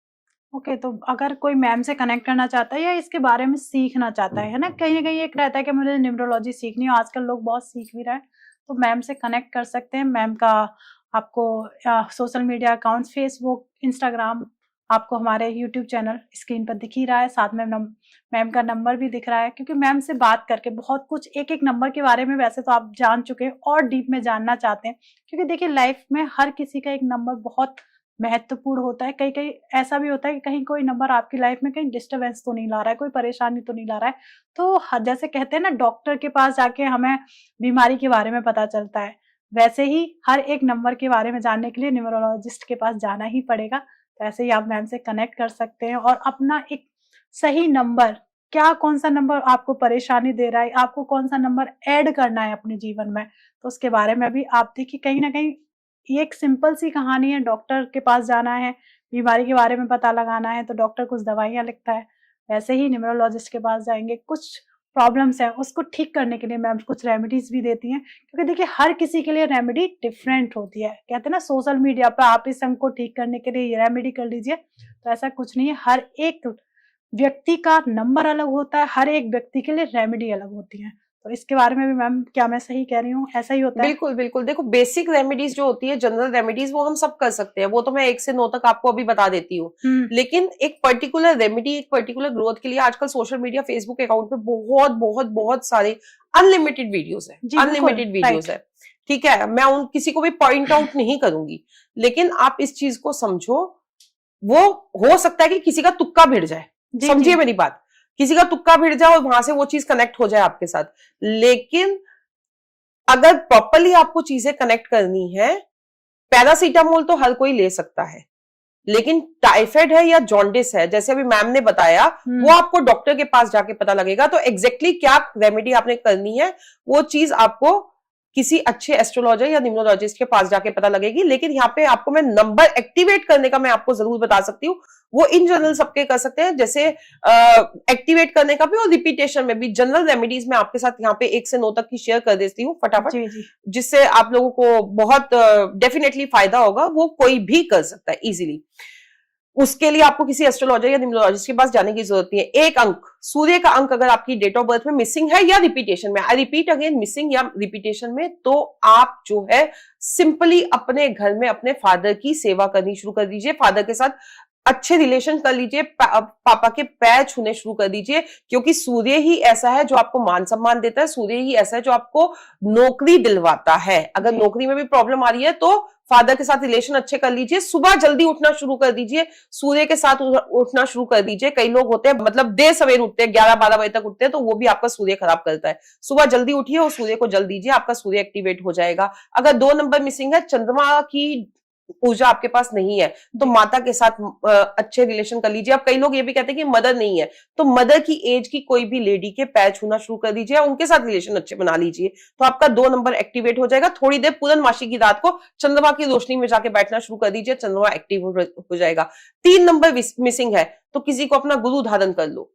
[SPEAKER 2] ओके, तो अगर कोई मैम से कनेक्ट करना चाहता है या इसके बारे में सीखना चाहता है ना कहीं एक रहता है कि मुझे न्यूमरोलॉजी सीखनी है, आजकल लोग बहुत सीख भी रहे हैं, तो मैम से कनेक्ट कर सकते हैं। मैम का आपको social media account, Facebook, Instagram, आपको हमारे यूट्यूब चैनल स्क्रीन पर दिख ही रहा है, साथ में मैम का नंबर भी दिख रहा है। क्योंकि मैम से बात करके बहुत कुछ, एक एक नंबर के बारे में वैसे तो आप जान चुके हैं और डीप में जानना चाहते हैं, क्योंकि देखिए लाइफ में हर किसी का एक नंबर बहुत महत्वपूर्ण होता है। कहीं कहीं ऐसा भी होता है कि कहीं कोई नंबर आपकी लाइफ में कहीं डिस्टर्बेंस तो नहीं ला रहा है, कोई परेशानी तो नहीं ला रहा है। तो जैसे कहते हैं ना, डॉक्टर के पास जाके हमें बीमारी के बारे में पता चलता है, वैसे ही हर एक नंबर के बारे में जानने के लिए न्यूमरोलॉजिस्ट के पास जाना ही पड़ेगा। तो ऐसे ही आप मैम से कनेक्ट कर सकते हैं और अपना एक सही नंबर, क्या कौन सा नंबर आपको परेशानी दे रहा है, आपको कौन सा नंबर ऐड करना है अपने जीवन में, तो उसके बारे में भी आप देखिए। कहीं ना कहीं ये एक सिंपल सी कहानी है, डॉक्टर के पास जाना है, बीमारी के बारे में पता लगाना है, तो डॉक्टर कुछ दवाइयां लिखता है, वैसे ही न्यूमरोलॉजिस्ट के पास जाएंगे, कुछ प्रॉब्लम्स है उसको ठीक करने के लिए मैम कुछ रेमेडीज भी देती हैं। क्योंकि देखिए हर किसी के लिए रेमेडी डिफरेंट होती है। कहते हैं ना, सोशल मीडिया पर आप इस अंग को ठीक करने के लिए ये रेमेडी कर लीजिए, तो ऐसा कुछ नहीं है। हर एक व्यक्ति का नंबर अलग होता है, हर एक व्यक्ति के लिए रेमेडी अलग होती है। तो इसके बारे में भी मैम, क्या मैं सही कह रही हूँ, ऐसा ही होता है?
[SPEAKER 1] बिल्कुल बिल्कुल। देखो बेसिक रेमेडीज जो होती है, जनरल रेमेडीज, वो हम सब कर सकते हैं, वो तो मैं 1 से 9 तक आपको अभी बता देती हूँ। लेकिन एक पर्टिकुलर रेमेडी, एक पर्टिकुलर ग्रोथ के लिए आजकल सोशल मीडिया, फेसबुक अकाउंट पे बहुत बहुत बहुत सारे अनलिमिटेड वीडियोस है, अनलिमिटेड वीडियोस है। ठीक है, मैं उन किसी को भी पॉइंट आउट नहीं करूंगी, लेकिन आप इस चीज को समझो, वो हो सकता है कि किसी का तुक्का भिड़ जाए, समझिए मेरी बात, किसी का तुक्का भिड़ जाए और वहां से वो चीज कनेक्ट हो जाए आपके साथ। लेकिन अगर प्रॉपरली आपको चीजें कनेक्ट करनी है, पैरासीटामोल तो हर कोई ले सकता है, लेकिन टाइफाइड है या जॉन्डिस है, जैसे अभी मैम ने बताया, वो आपको डॉक्टर के पास जाके पता लगेगा। तो एग्जैक्टली क्या रेमेडी आपने करनी है, वो चीज आपको किसी अच्छे एस्ट्रोलॉजर या न्यूमरोलॉजिस्ट के पास जाके पता लगेगी। लेकिन यहाँ पे आपको मैं नंबर एक्टिवेट करने का मैं आपको जरूर बता सकती हूँ, वो इन जनरल सबके कर सकते हैं, जैसे एक्टिवेट करने का भी और रिपीटेशन में भी। जनरल रेमेडीज मैं आपके साथ यहाँ पे 1 से 9 तक की शेयर कर देती हूँ फटाफट, जिससे आप लोगों को बहुत डेफिनेटली फायदा होगा, वो कोई भी कर सकता है इजीली। उसके लिए आपको किसी एस्ट्रोलॉजर या न्यूमरोलॉजिस्ट के पास जाने की जरूरत नहीं है। एक अंक, सूर्य का अंक अगर आपकी डेट ऑफ बर्थ में मिसिंग है या रिपीटेशन में, आई रिपीट अगेन, मिसिंग या रिपीटेशन में, तो आप जो है सिंपली अपने घर में अपने फादर की सेवा करनी शुरू कर दीजिए। फादर के साथ अच्छे रिलेशन कर लीजिए, पापा के पैर छूने शुरू कर दीजिए, क्योंकि सूर्य ही ऐसा है जो आपको मान सम्मान देता है, सूर्य ही ऐसा है जो आपको नौकरी दिलवाता है। अगर नौकरी में भी प्रॉब्लम आ रही है तो फादर के साथ रिलेशन अच्छे कर लीजिए, सुबह जल्दी उठना शुरू कर दीजिए, सूर्य के साथ उठना शुरू कर दीजिए। कई लोग होते हैं मतलब देर सवेर उठते हैं, 11-12 बजे तक उठते हैं, तो वो भी आपका सूर्य खराब करता है। सुबह जल्दी उठिए और सूर्य को जल दीजिए, आपका सूर्य एक्टिवेट हो जाएगा। अगर 2 नंबर मिसिंग है, चंद्रमा की ऊर्जा आपके पास नहीं है, तो माता के साथ अच्छे रिलेशन कर लीजिए। अब कई लोग ये भी कहते हैं कि मदर नहीं है, तो मदर की एज की कोई भी लेडी के पैर छूना शुरू कर दीजिए, उनके साथ रिलेशन अच्छे बना लीजिए, तो आपका 2 नंबर एक्टिवेट हो जाएगा। थोड़ी देर पूर्णमासी की रात को चंद्रमा की रोशनी में जाके बैठना शुरू कर दीजिए, चंद्रमा एक्टिव हो जाएगा। 3 नंबर मिसिंग है, तो किसी को अपना गुरु धारण कर लो,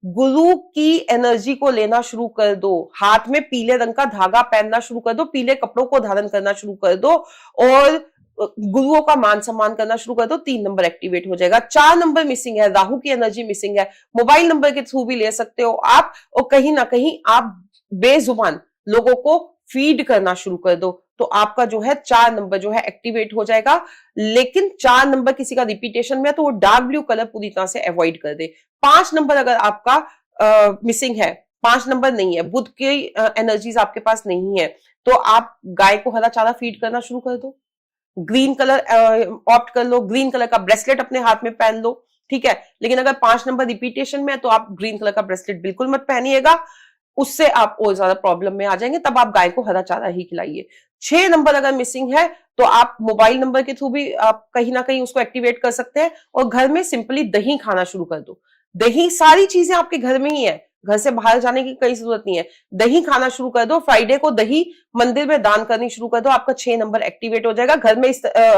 [SPEAKER 1] गुरु की एनर्जी को लेना शुरू कर दो, हाथ में पीले रंग का धागा पहनना शुरू कर दो, पीले कपड़ों को धारण करना शुरू कर दो और गुरुओं का मान सम्मान करना शुरू कर दो। 3 नंबर एक्टिवेट हो जाएगा। 4 नंबर मिसिंग है, राहु की एनर्जी मिसिंग है, मोबाइल नंबर के थ्रू भी ले सकते हो आप, और कहीं ना कहीं आप बेजुबान लोगों को फीड करना शुरू कर दो, तो आपका जो है 4 नंबर जो है एक्टिवेट हो जाएगा। लेकिन 4 नंबर किसी का रिपीटेशन में है तो वो डार्क ब्लू कलर पूरी तरह से अवॉइड कर दे। 5 नंबर अगर आपका मिसिंग है, 5 नंबर नहीं है, बुध की एनर्जीज आपके पास नहीं है, तो आप गाय को हरा चारा फीड करना शुरू कर दो, ग्रीन कलर ऑप्ट कर लो, ग्रीन कलर का ब्रेसलेट अपने हाथ में पहन लो, ठीक है। लेकिन अगर 5 नंबर रिपीटेशन में है तो आप ग्रीन कलर का ब्रेसलेट बिल्कुल मत पहनिएगा, उससे आप और ज्यादा प्रॉब्लम में आ जाएंगे, तब आप गाय को हरा चारा ही खिलाइए। 6 नंबर अगर मिसिंग है तो आप मोबाइल नंबर के थ्रू भी आप कहीं ना कहीं उसको एक्टिवेट कर सकते हैं, और घर में सिंपली दही खाना शुरू कर दो। दही, सारी चीजें आपके घर में ही है, घर से बाहर जाने की कोई जरूरत नहीं है, दही खाना शुरू कर दो। फ्राइडे को दही मंदिर में दान करनी शुरू कर दो, आपका 6 नंबर एक्टिवेट हो जाएगा। घर में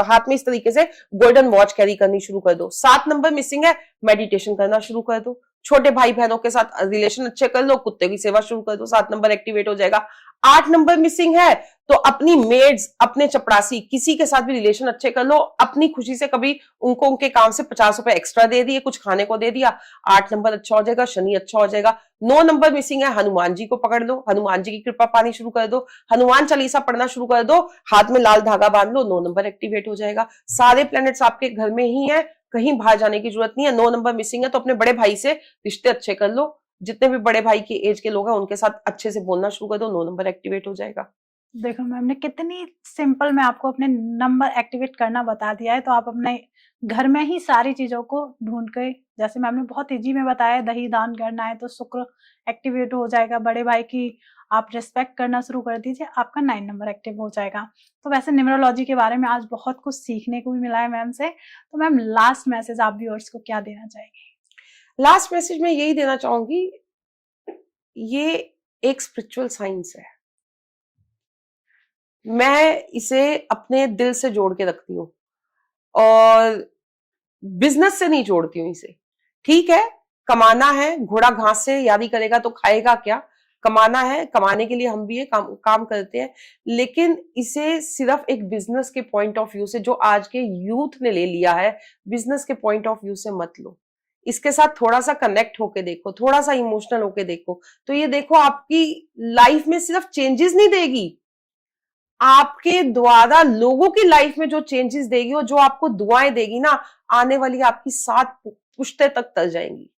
[SPEAKER 1] हाथ में इस तरीके से गोल्डन वॉच कैरी करनी शुरू कर दो। 7 नंबर मिसिंग है, मेडिटेशन करना शुरू कर दो, छोटे भाई बहनों के साथ रिलेशन अच्छे कर लो, कुत्ते की सेवा शुरू कर दो, 7 नंबर एक्टिवेट हो जाएगा। 8 नंबर मिसिंग है तो अपनी मेड्स, अपने चपरासी, किसी के साथ भी रिलेशन अच्छे कर लो, अपनी खुशी से कभी उनको उनके काम से 50 रुपए एक्स्ट्रा दे दिए, कुछ खाने को दे दिया, 8 नंबर अच्छा हो जाएगा, शनि अच्छा हो जाएगा। 9 नंबर मिसिंग है, हनुमान जी को पकड़ लो, हनुमान जी की कृपा पानी शुरू कर दो, हनुमान चालीसा पढ़ना शुरू कर दो, हाथ में लाल धागा बांध लो, 9 नंबर एक्टिवेट हो जाएगा। सारे प्लैनेट्स आपके घर में ही है, कहीं बाहर जाने की जरूरत नहीं है। 9 नंबर मिसिंग है तो अपने बड़े भाई से रिश्ते अच्छे कर लो, जितने भी बड़े भाई की एज के लोग हैं उनके साथ अच्छे से बोलना शुरू कर दो, 9 नंबर एक्टिवेट हो जाएगा।
[SPEAKER 2] देखो मैम ने कितनी सिंपल में आपको अपने नंबर एक्टिवेट करना बता दिया है, तो आप अपने घर में ही सारी चीजों को ढूंढ के, जैसे मैम ने बहुत इजी में बताया, दही दान करना है तो शुक्र एक्टिवेट हो जाएगा, बड़े भाई की आप रिस्पेक्ट करना शुरू कर दीजिए, आपका 9 नंबर एक्टिव हो जाएगा। तो वैसे न्यूमरोलॉजी के बारे में आज बहुत कुछ सीखने को भी मिला है मैम से। तो मैम लास्ट मैसेज आप व्यूअर्स को क्या देना चाहेंगे?
[SPEAKER 1] लास्ट मैसेज में यही देना चाहूंगी, ये एक स्पिरिचुअल साइंस है, मैं इसे अपने दिल से जोड़ के रखती हूँ और बिजनेस से नहीं जोड़ती हूँ इसे। ठीक है, कमाना है, घोड़ा घास से यारी करेगा तो खाएगा क्या, कमाना है, कमाने के लिए हम भी ये काम करते हैं, लेकिन इसे सिर्फ एक बिजनेस के पॉइंट ऑफ व्यू से, जो आज के यूथ ने ले लिया है, बिजनेस के पॉइंट ऑफ व्यू से मत लो। इसके साथ थोड़ा सा कनेक्ट होके देखो, थोड़ा सा इमोशनल होके देखो, तो ये देखो आपकी लाइफ में सिर्फ चेंजेस नहीं देगी, आपके द्वारा लोगों की लाइफ में जो चेंजेस देगी और जो आपको दुआएं देगी ना, आने वाली आपकी 7 पुश्ते तक तर जाएंगी।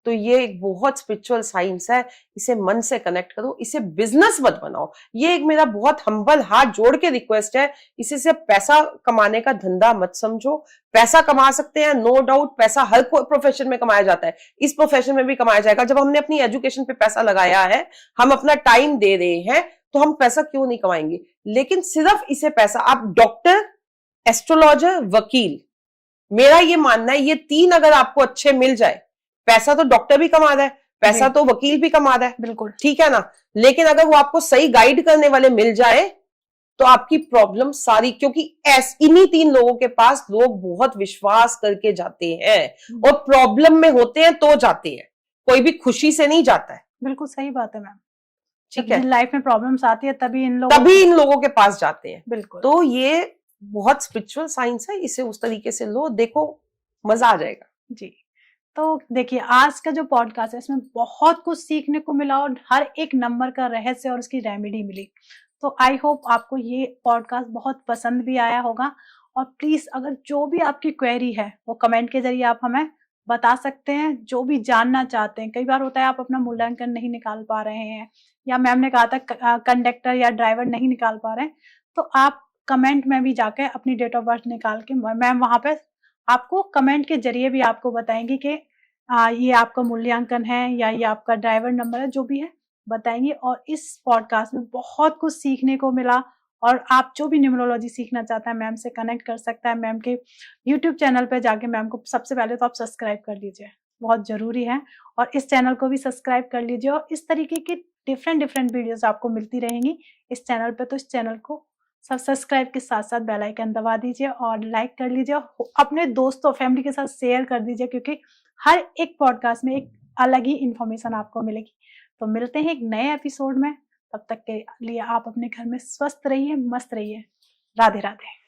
[SPEAKER 1] तो ये एक बहुत स्पिरिचुअल साइंस है, इसे मन से कनेक्ट करो, इसे बिजनेस मत बनाओ। ये एक मेरा बहुत हम्बल हाथ जोड़ के रिक्वेस्ट है, इसे सिर्फ पैसा कमाने का धंधा मत समझो। पैसा कमा सकते हैं, नो डाउट, पैसा हर कोई प्रोफेशन में कमाया जाता है, इस प्रोफेशन में भी कमाया जाएगा। जब हमने अपनी एजुकेशन पे पैसा लगाया है, हम अपना टाइम दे रहे हैं, तो हम पैसा क्यों नहीं कमाएंगे। लेकिन सिर्फ इसे पैसा, आप डॉक्टर, एस्ट्रोलॉजर, वकील, मेरा ये मानना है ये 3 अगर आपको अच्छे मिल जाए, पैसा तो डॉक्टर भी कमा रहा है, पैसा तो वकील भी कमा रहा है,
[SPEAKER 2] बिल्कुल
[SPEAKER 1] ठीक है ना, लेकिन अगर वो आपको सही गाइड करने वाले मिल जाए तो आपकी प्रॉब्लम सारी, क्योंकि इन्हीं 3 लोगों के पास लोग बहुत विश्वास करके जाते हैं और प्रॉब्लम में होते हैं तो जाते हैं, कोई भी खुशी से नहीं जाता है।
[SPEAKER 2] बिल्कुल सही बात है मैम,
[SPEAKER 1] ठीक है,
[SPEAKER 2] लाइफ में प्रॉब्लम्स आती है तभी इन लोगों
[SPEAKER 1] के पास जाते हैं।
[SPEAKER 2] बिल्कुल,
[SPEAKER 1] तो ये बहुत स्पिरिचुअल साइंस है, इसे उस तरीके से लो। देखो मजा आ जाएगा।
[SPEAKER 2] जी। तो देखिए, आज का जो पॉडकास्ट है इसमें बहुत कुछ सीखने को मिला और हर एक नंबर का रहस्य और उसकी रेमेडी मिली। तो आई होप आपको ये पॉडकास्ट बहुत पसंद भी आया होगा। और प्लीज अगर जो भी आपकी क्वेरी है वो कमेंट के जरिए आप हमें बता सकते हैं, जो भी जानना चाहते हैं। कई बार होता है आप अपना मूल्यांकन नहीं निकाल पा रहे हैं, या मैम ने कहा था कंडक्टर या ड्राइवर नहीं निकाल पा रहे हैं, तो आप कमेंट में भी जाके अपनी डेट ऑफ बर्थ निकाल के मैम वहां पे आपको कमेंट के जरिए भी आपको बताएंगी कि ये आपका मूल्यांकन है या ये आपका ड्राइवर नंबर है, जो भी है बताएंगी। और इस पॉडकास्ट में बहुत कुछ सीखने को मिला। और आप जो भी न्यूमरोलॉजी सीखना चाहता है मैम से कनेक्ट कर सकता है। मैम के यूट्यूब चैनल पे जाके मैम को सबसे पहले तो आप सब्सक्राइब कर लीजिए, बहुत जरूरी है। और इस चैनल को भी सब्सक्राइब कर लीजिए और इस तरीके की डिफरेंट वीडियोस आपको मिलती रहेंगी इस चैनल पे। तो इस चैनल को सब्सक्राइब के साथ साथ बेल आइकन दबा दीजिए और लाइक कर लीजिए और अपने दोस्तों फैमिली के साथ शेयर कर दीजिए, क्योंकि हर एक पॉडकास्ट में एक अलग ही इंफॉर्मेशन आपको मिलेगी। तो मिलते हैं एक नए एपिसोड में, तब तक के लिए आप अपने घर में स्वस्थ रहिए, मस्त रहिए। राधे राधे।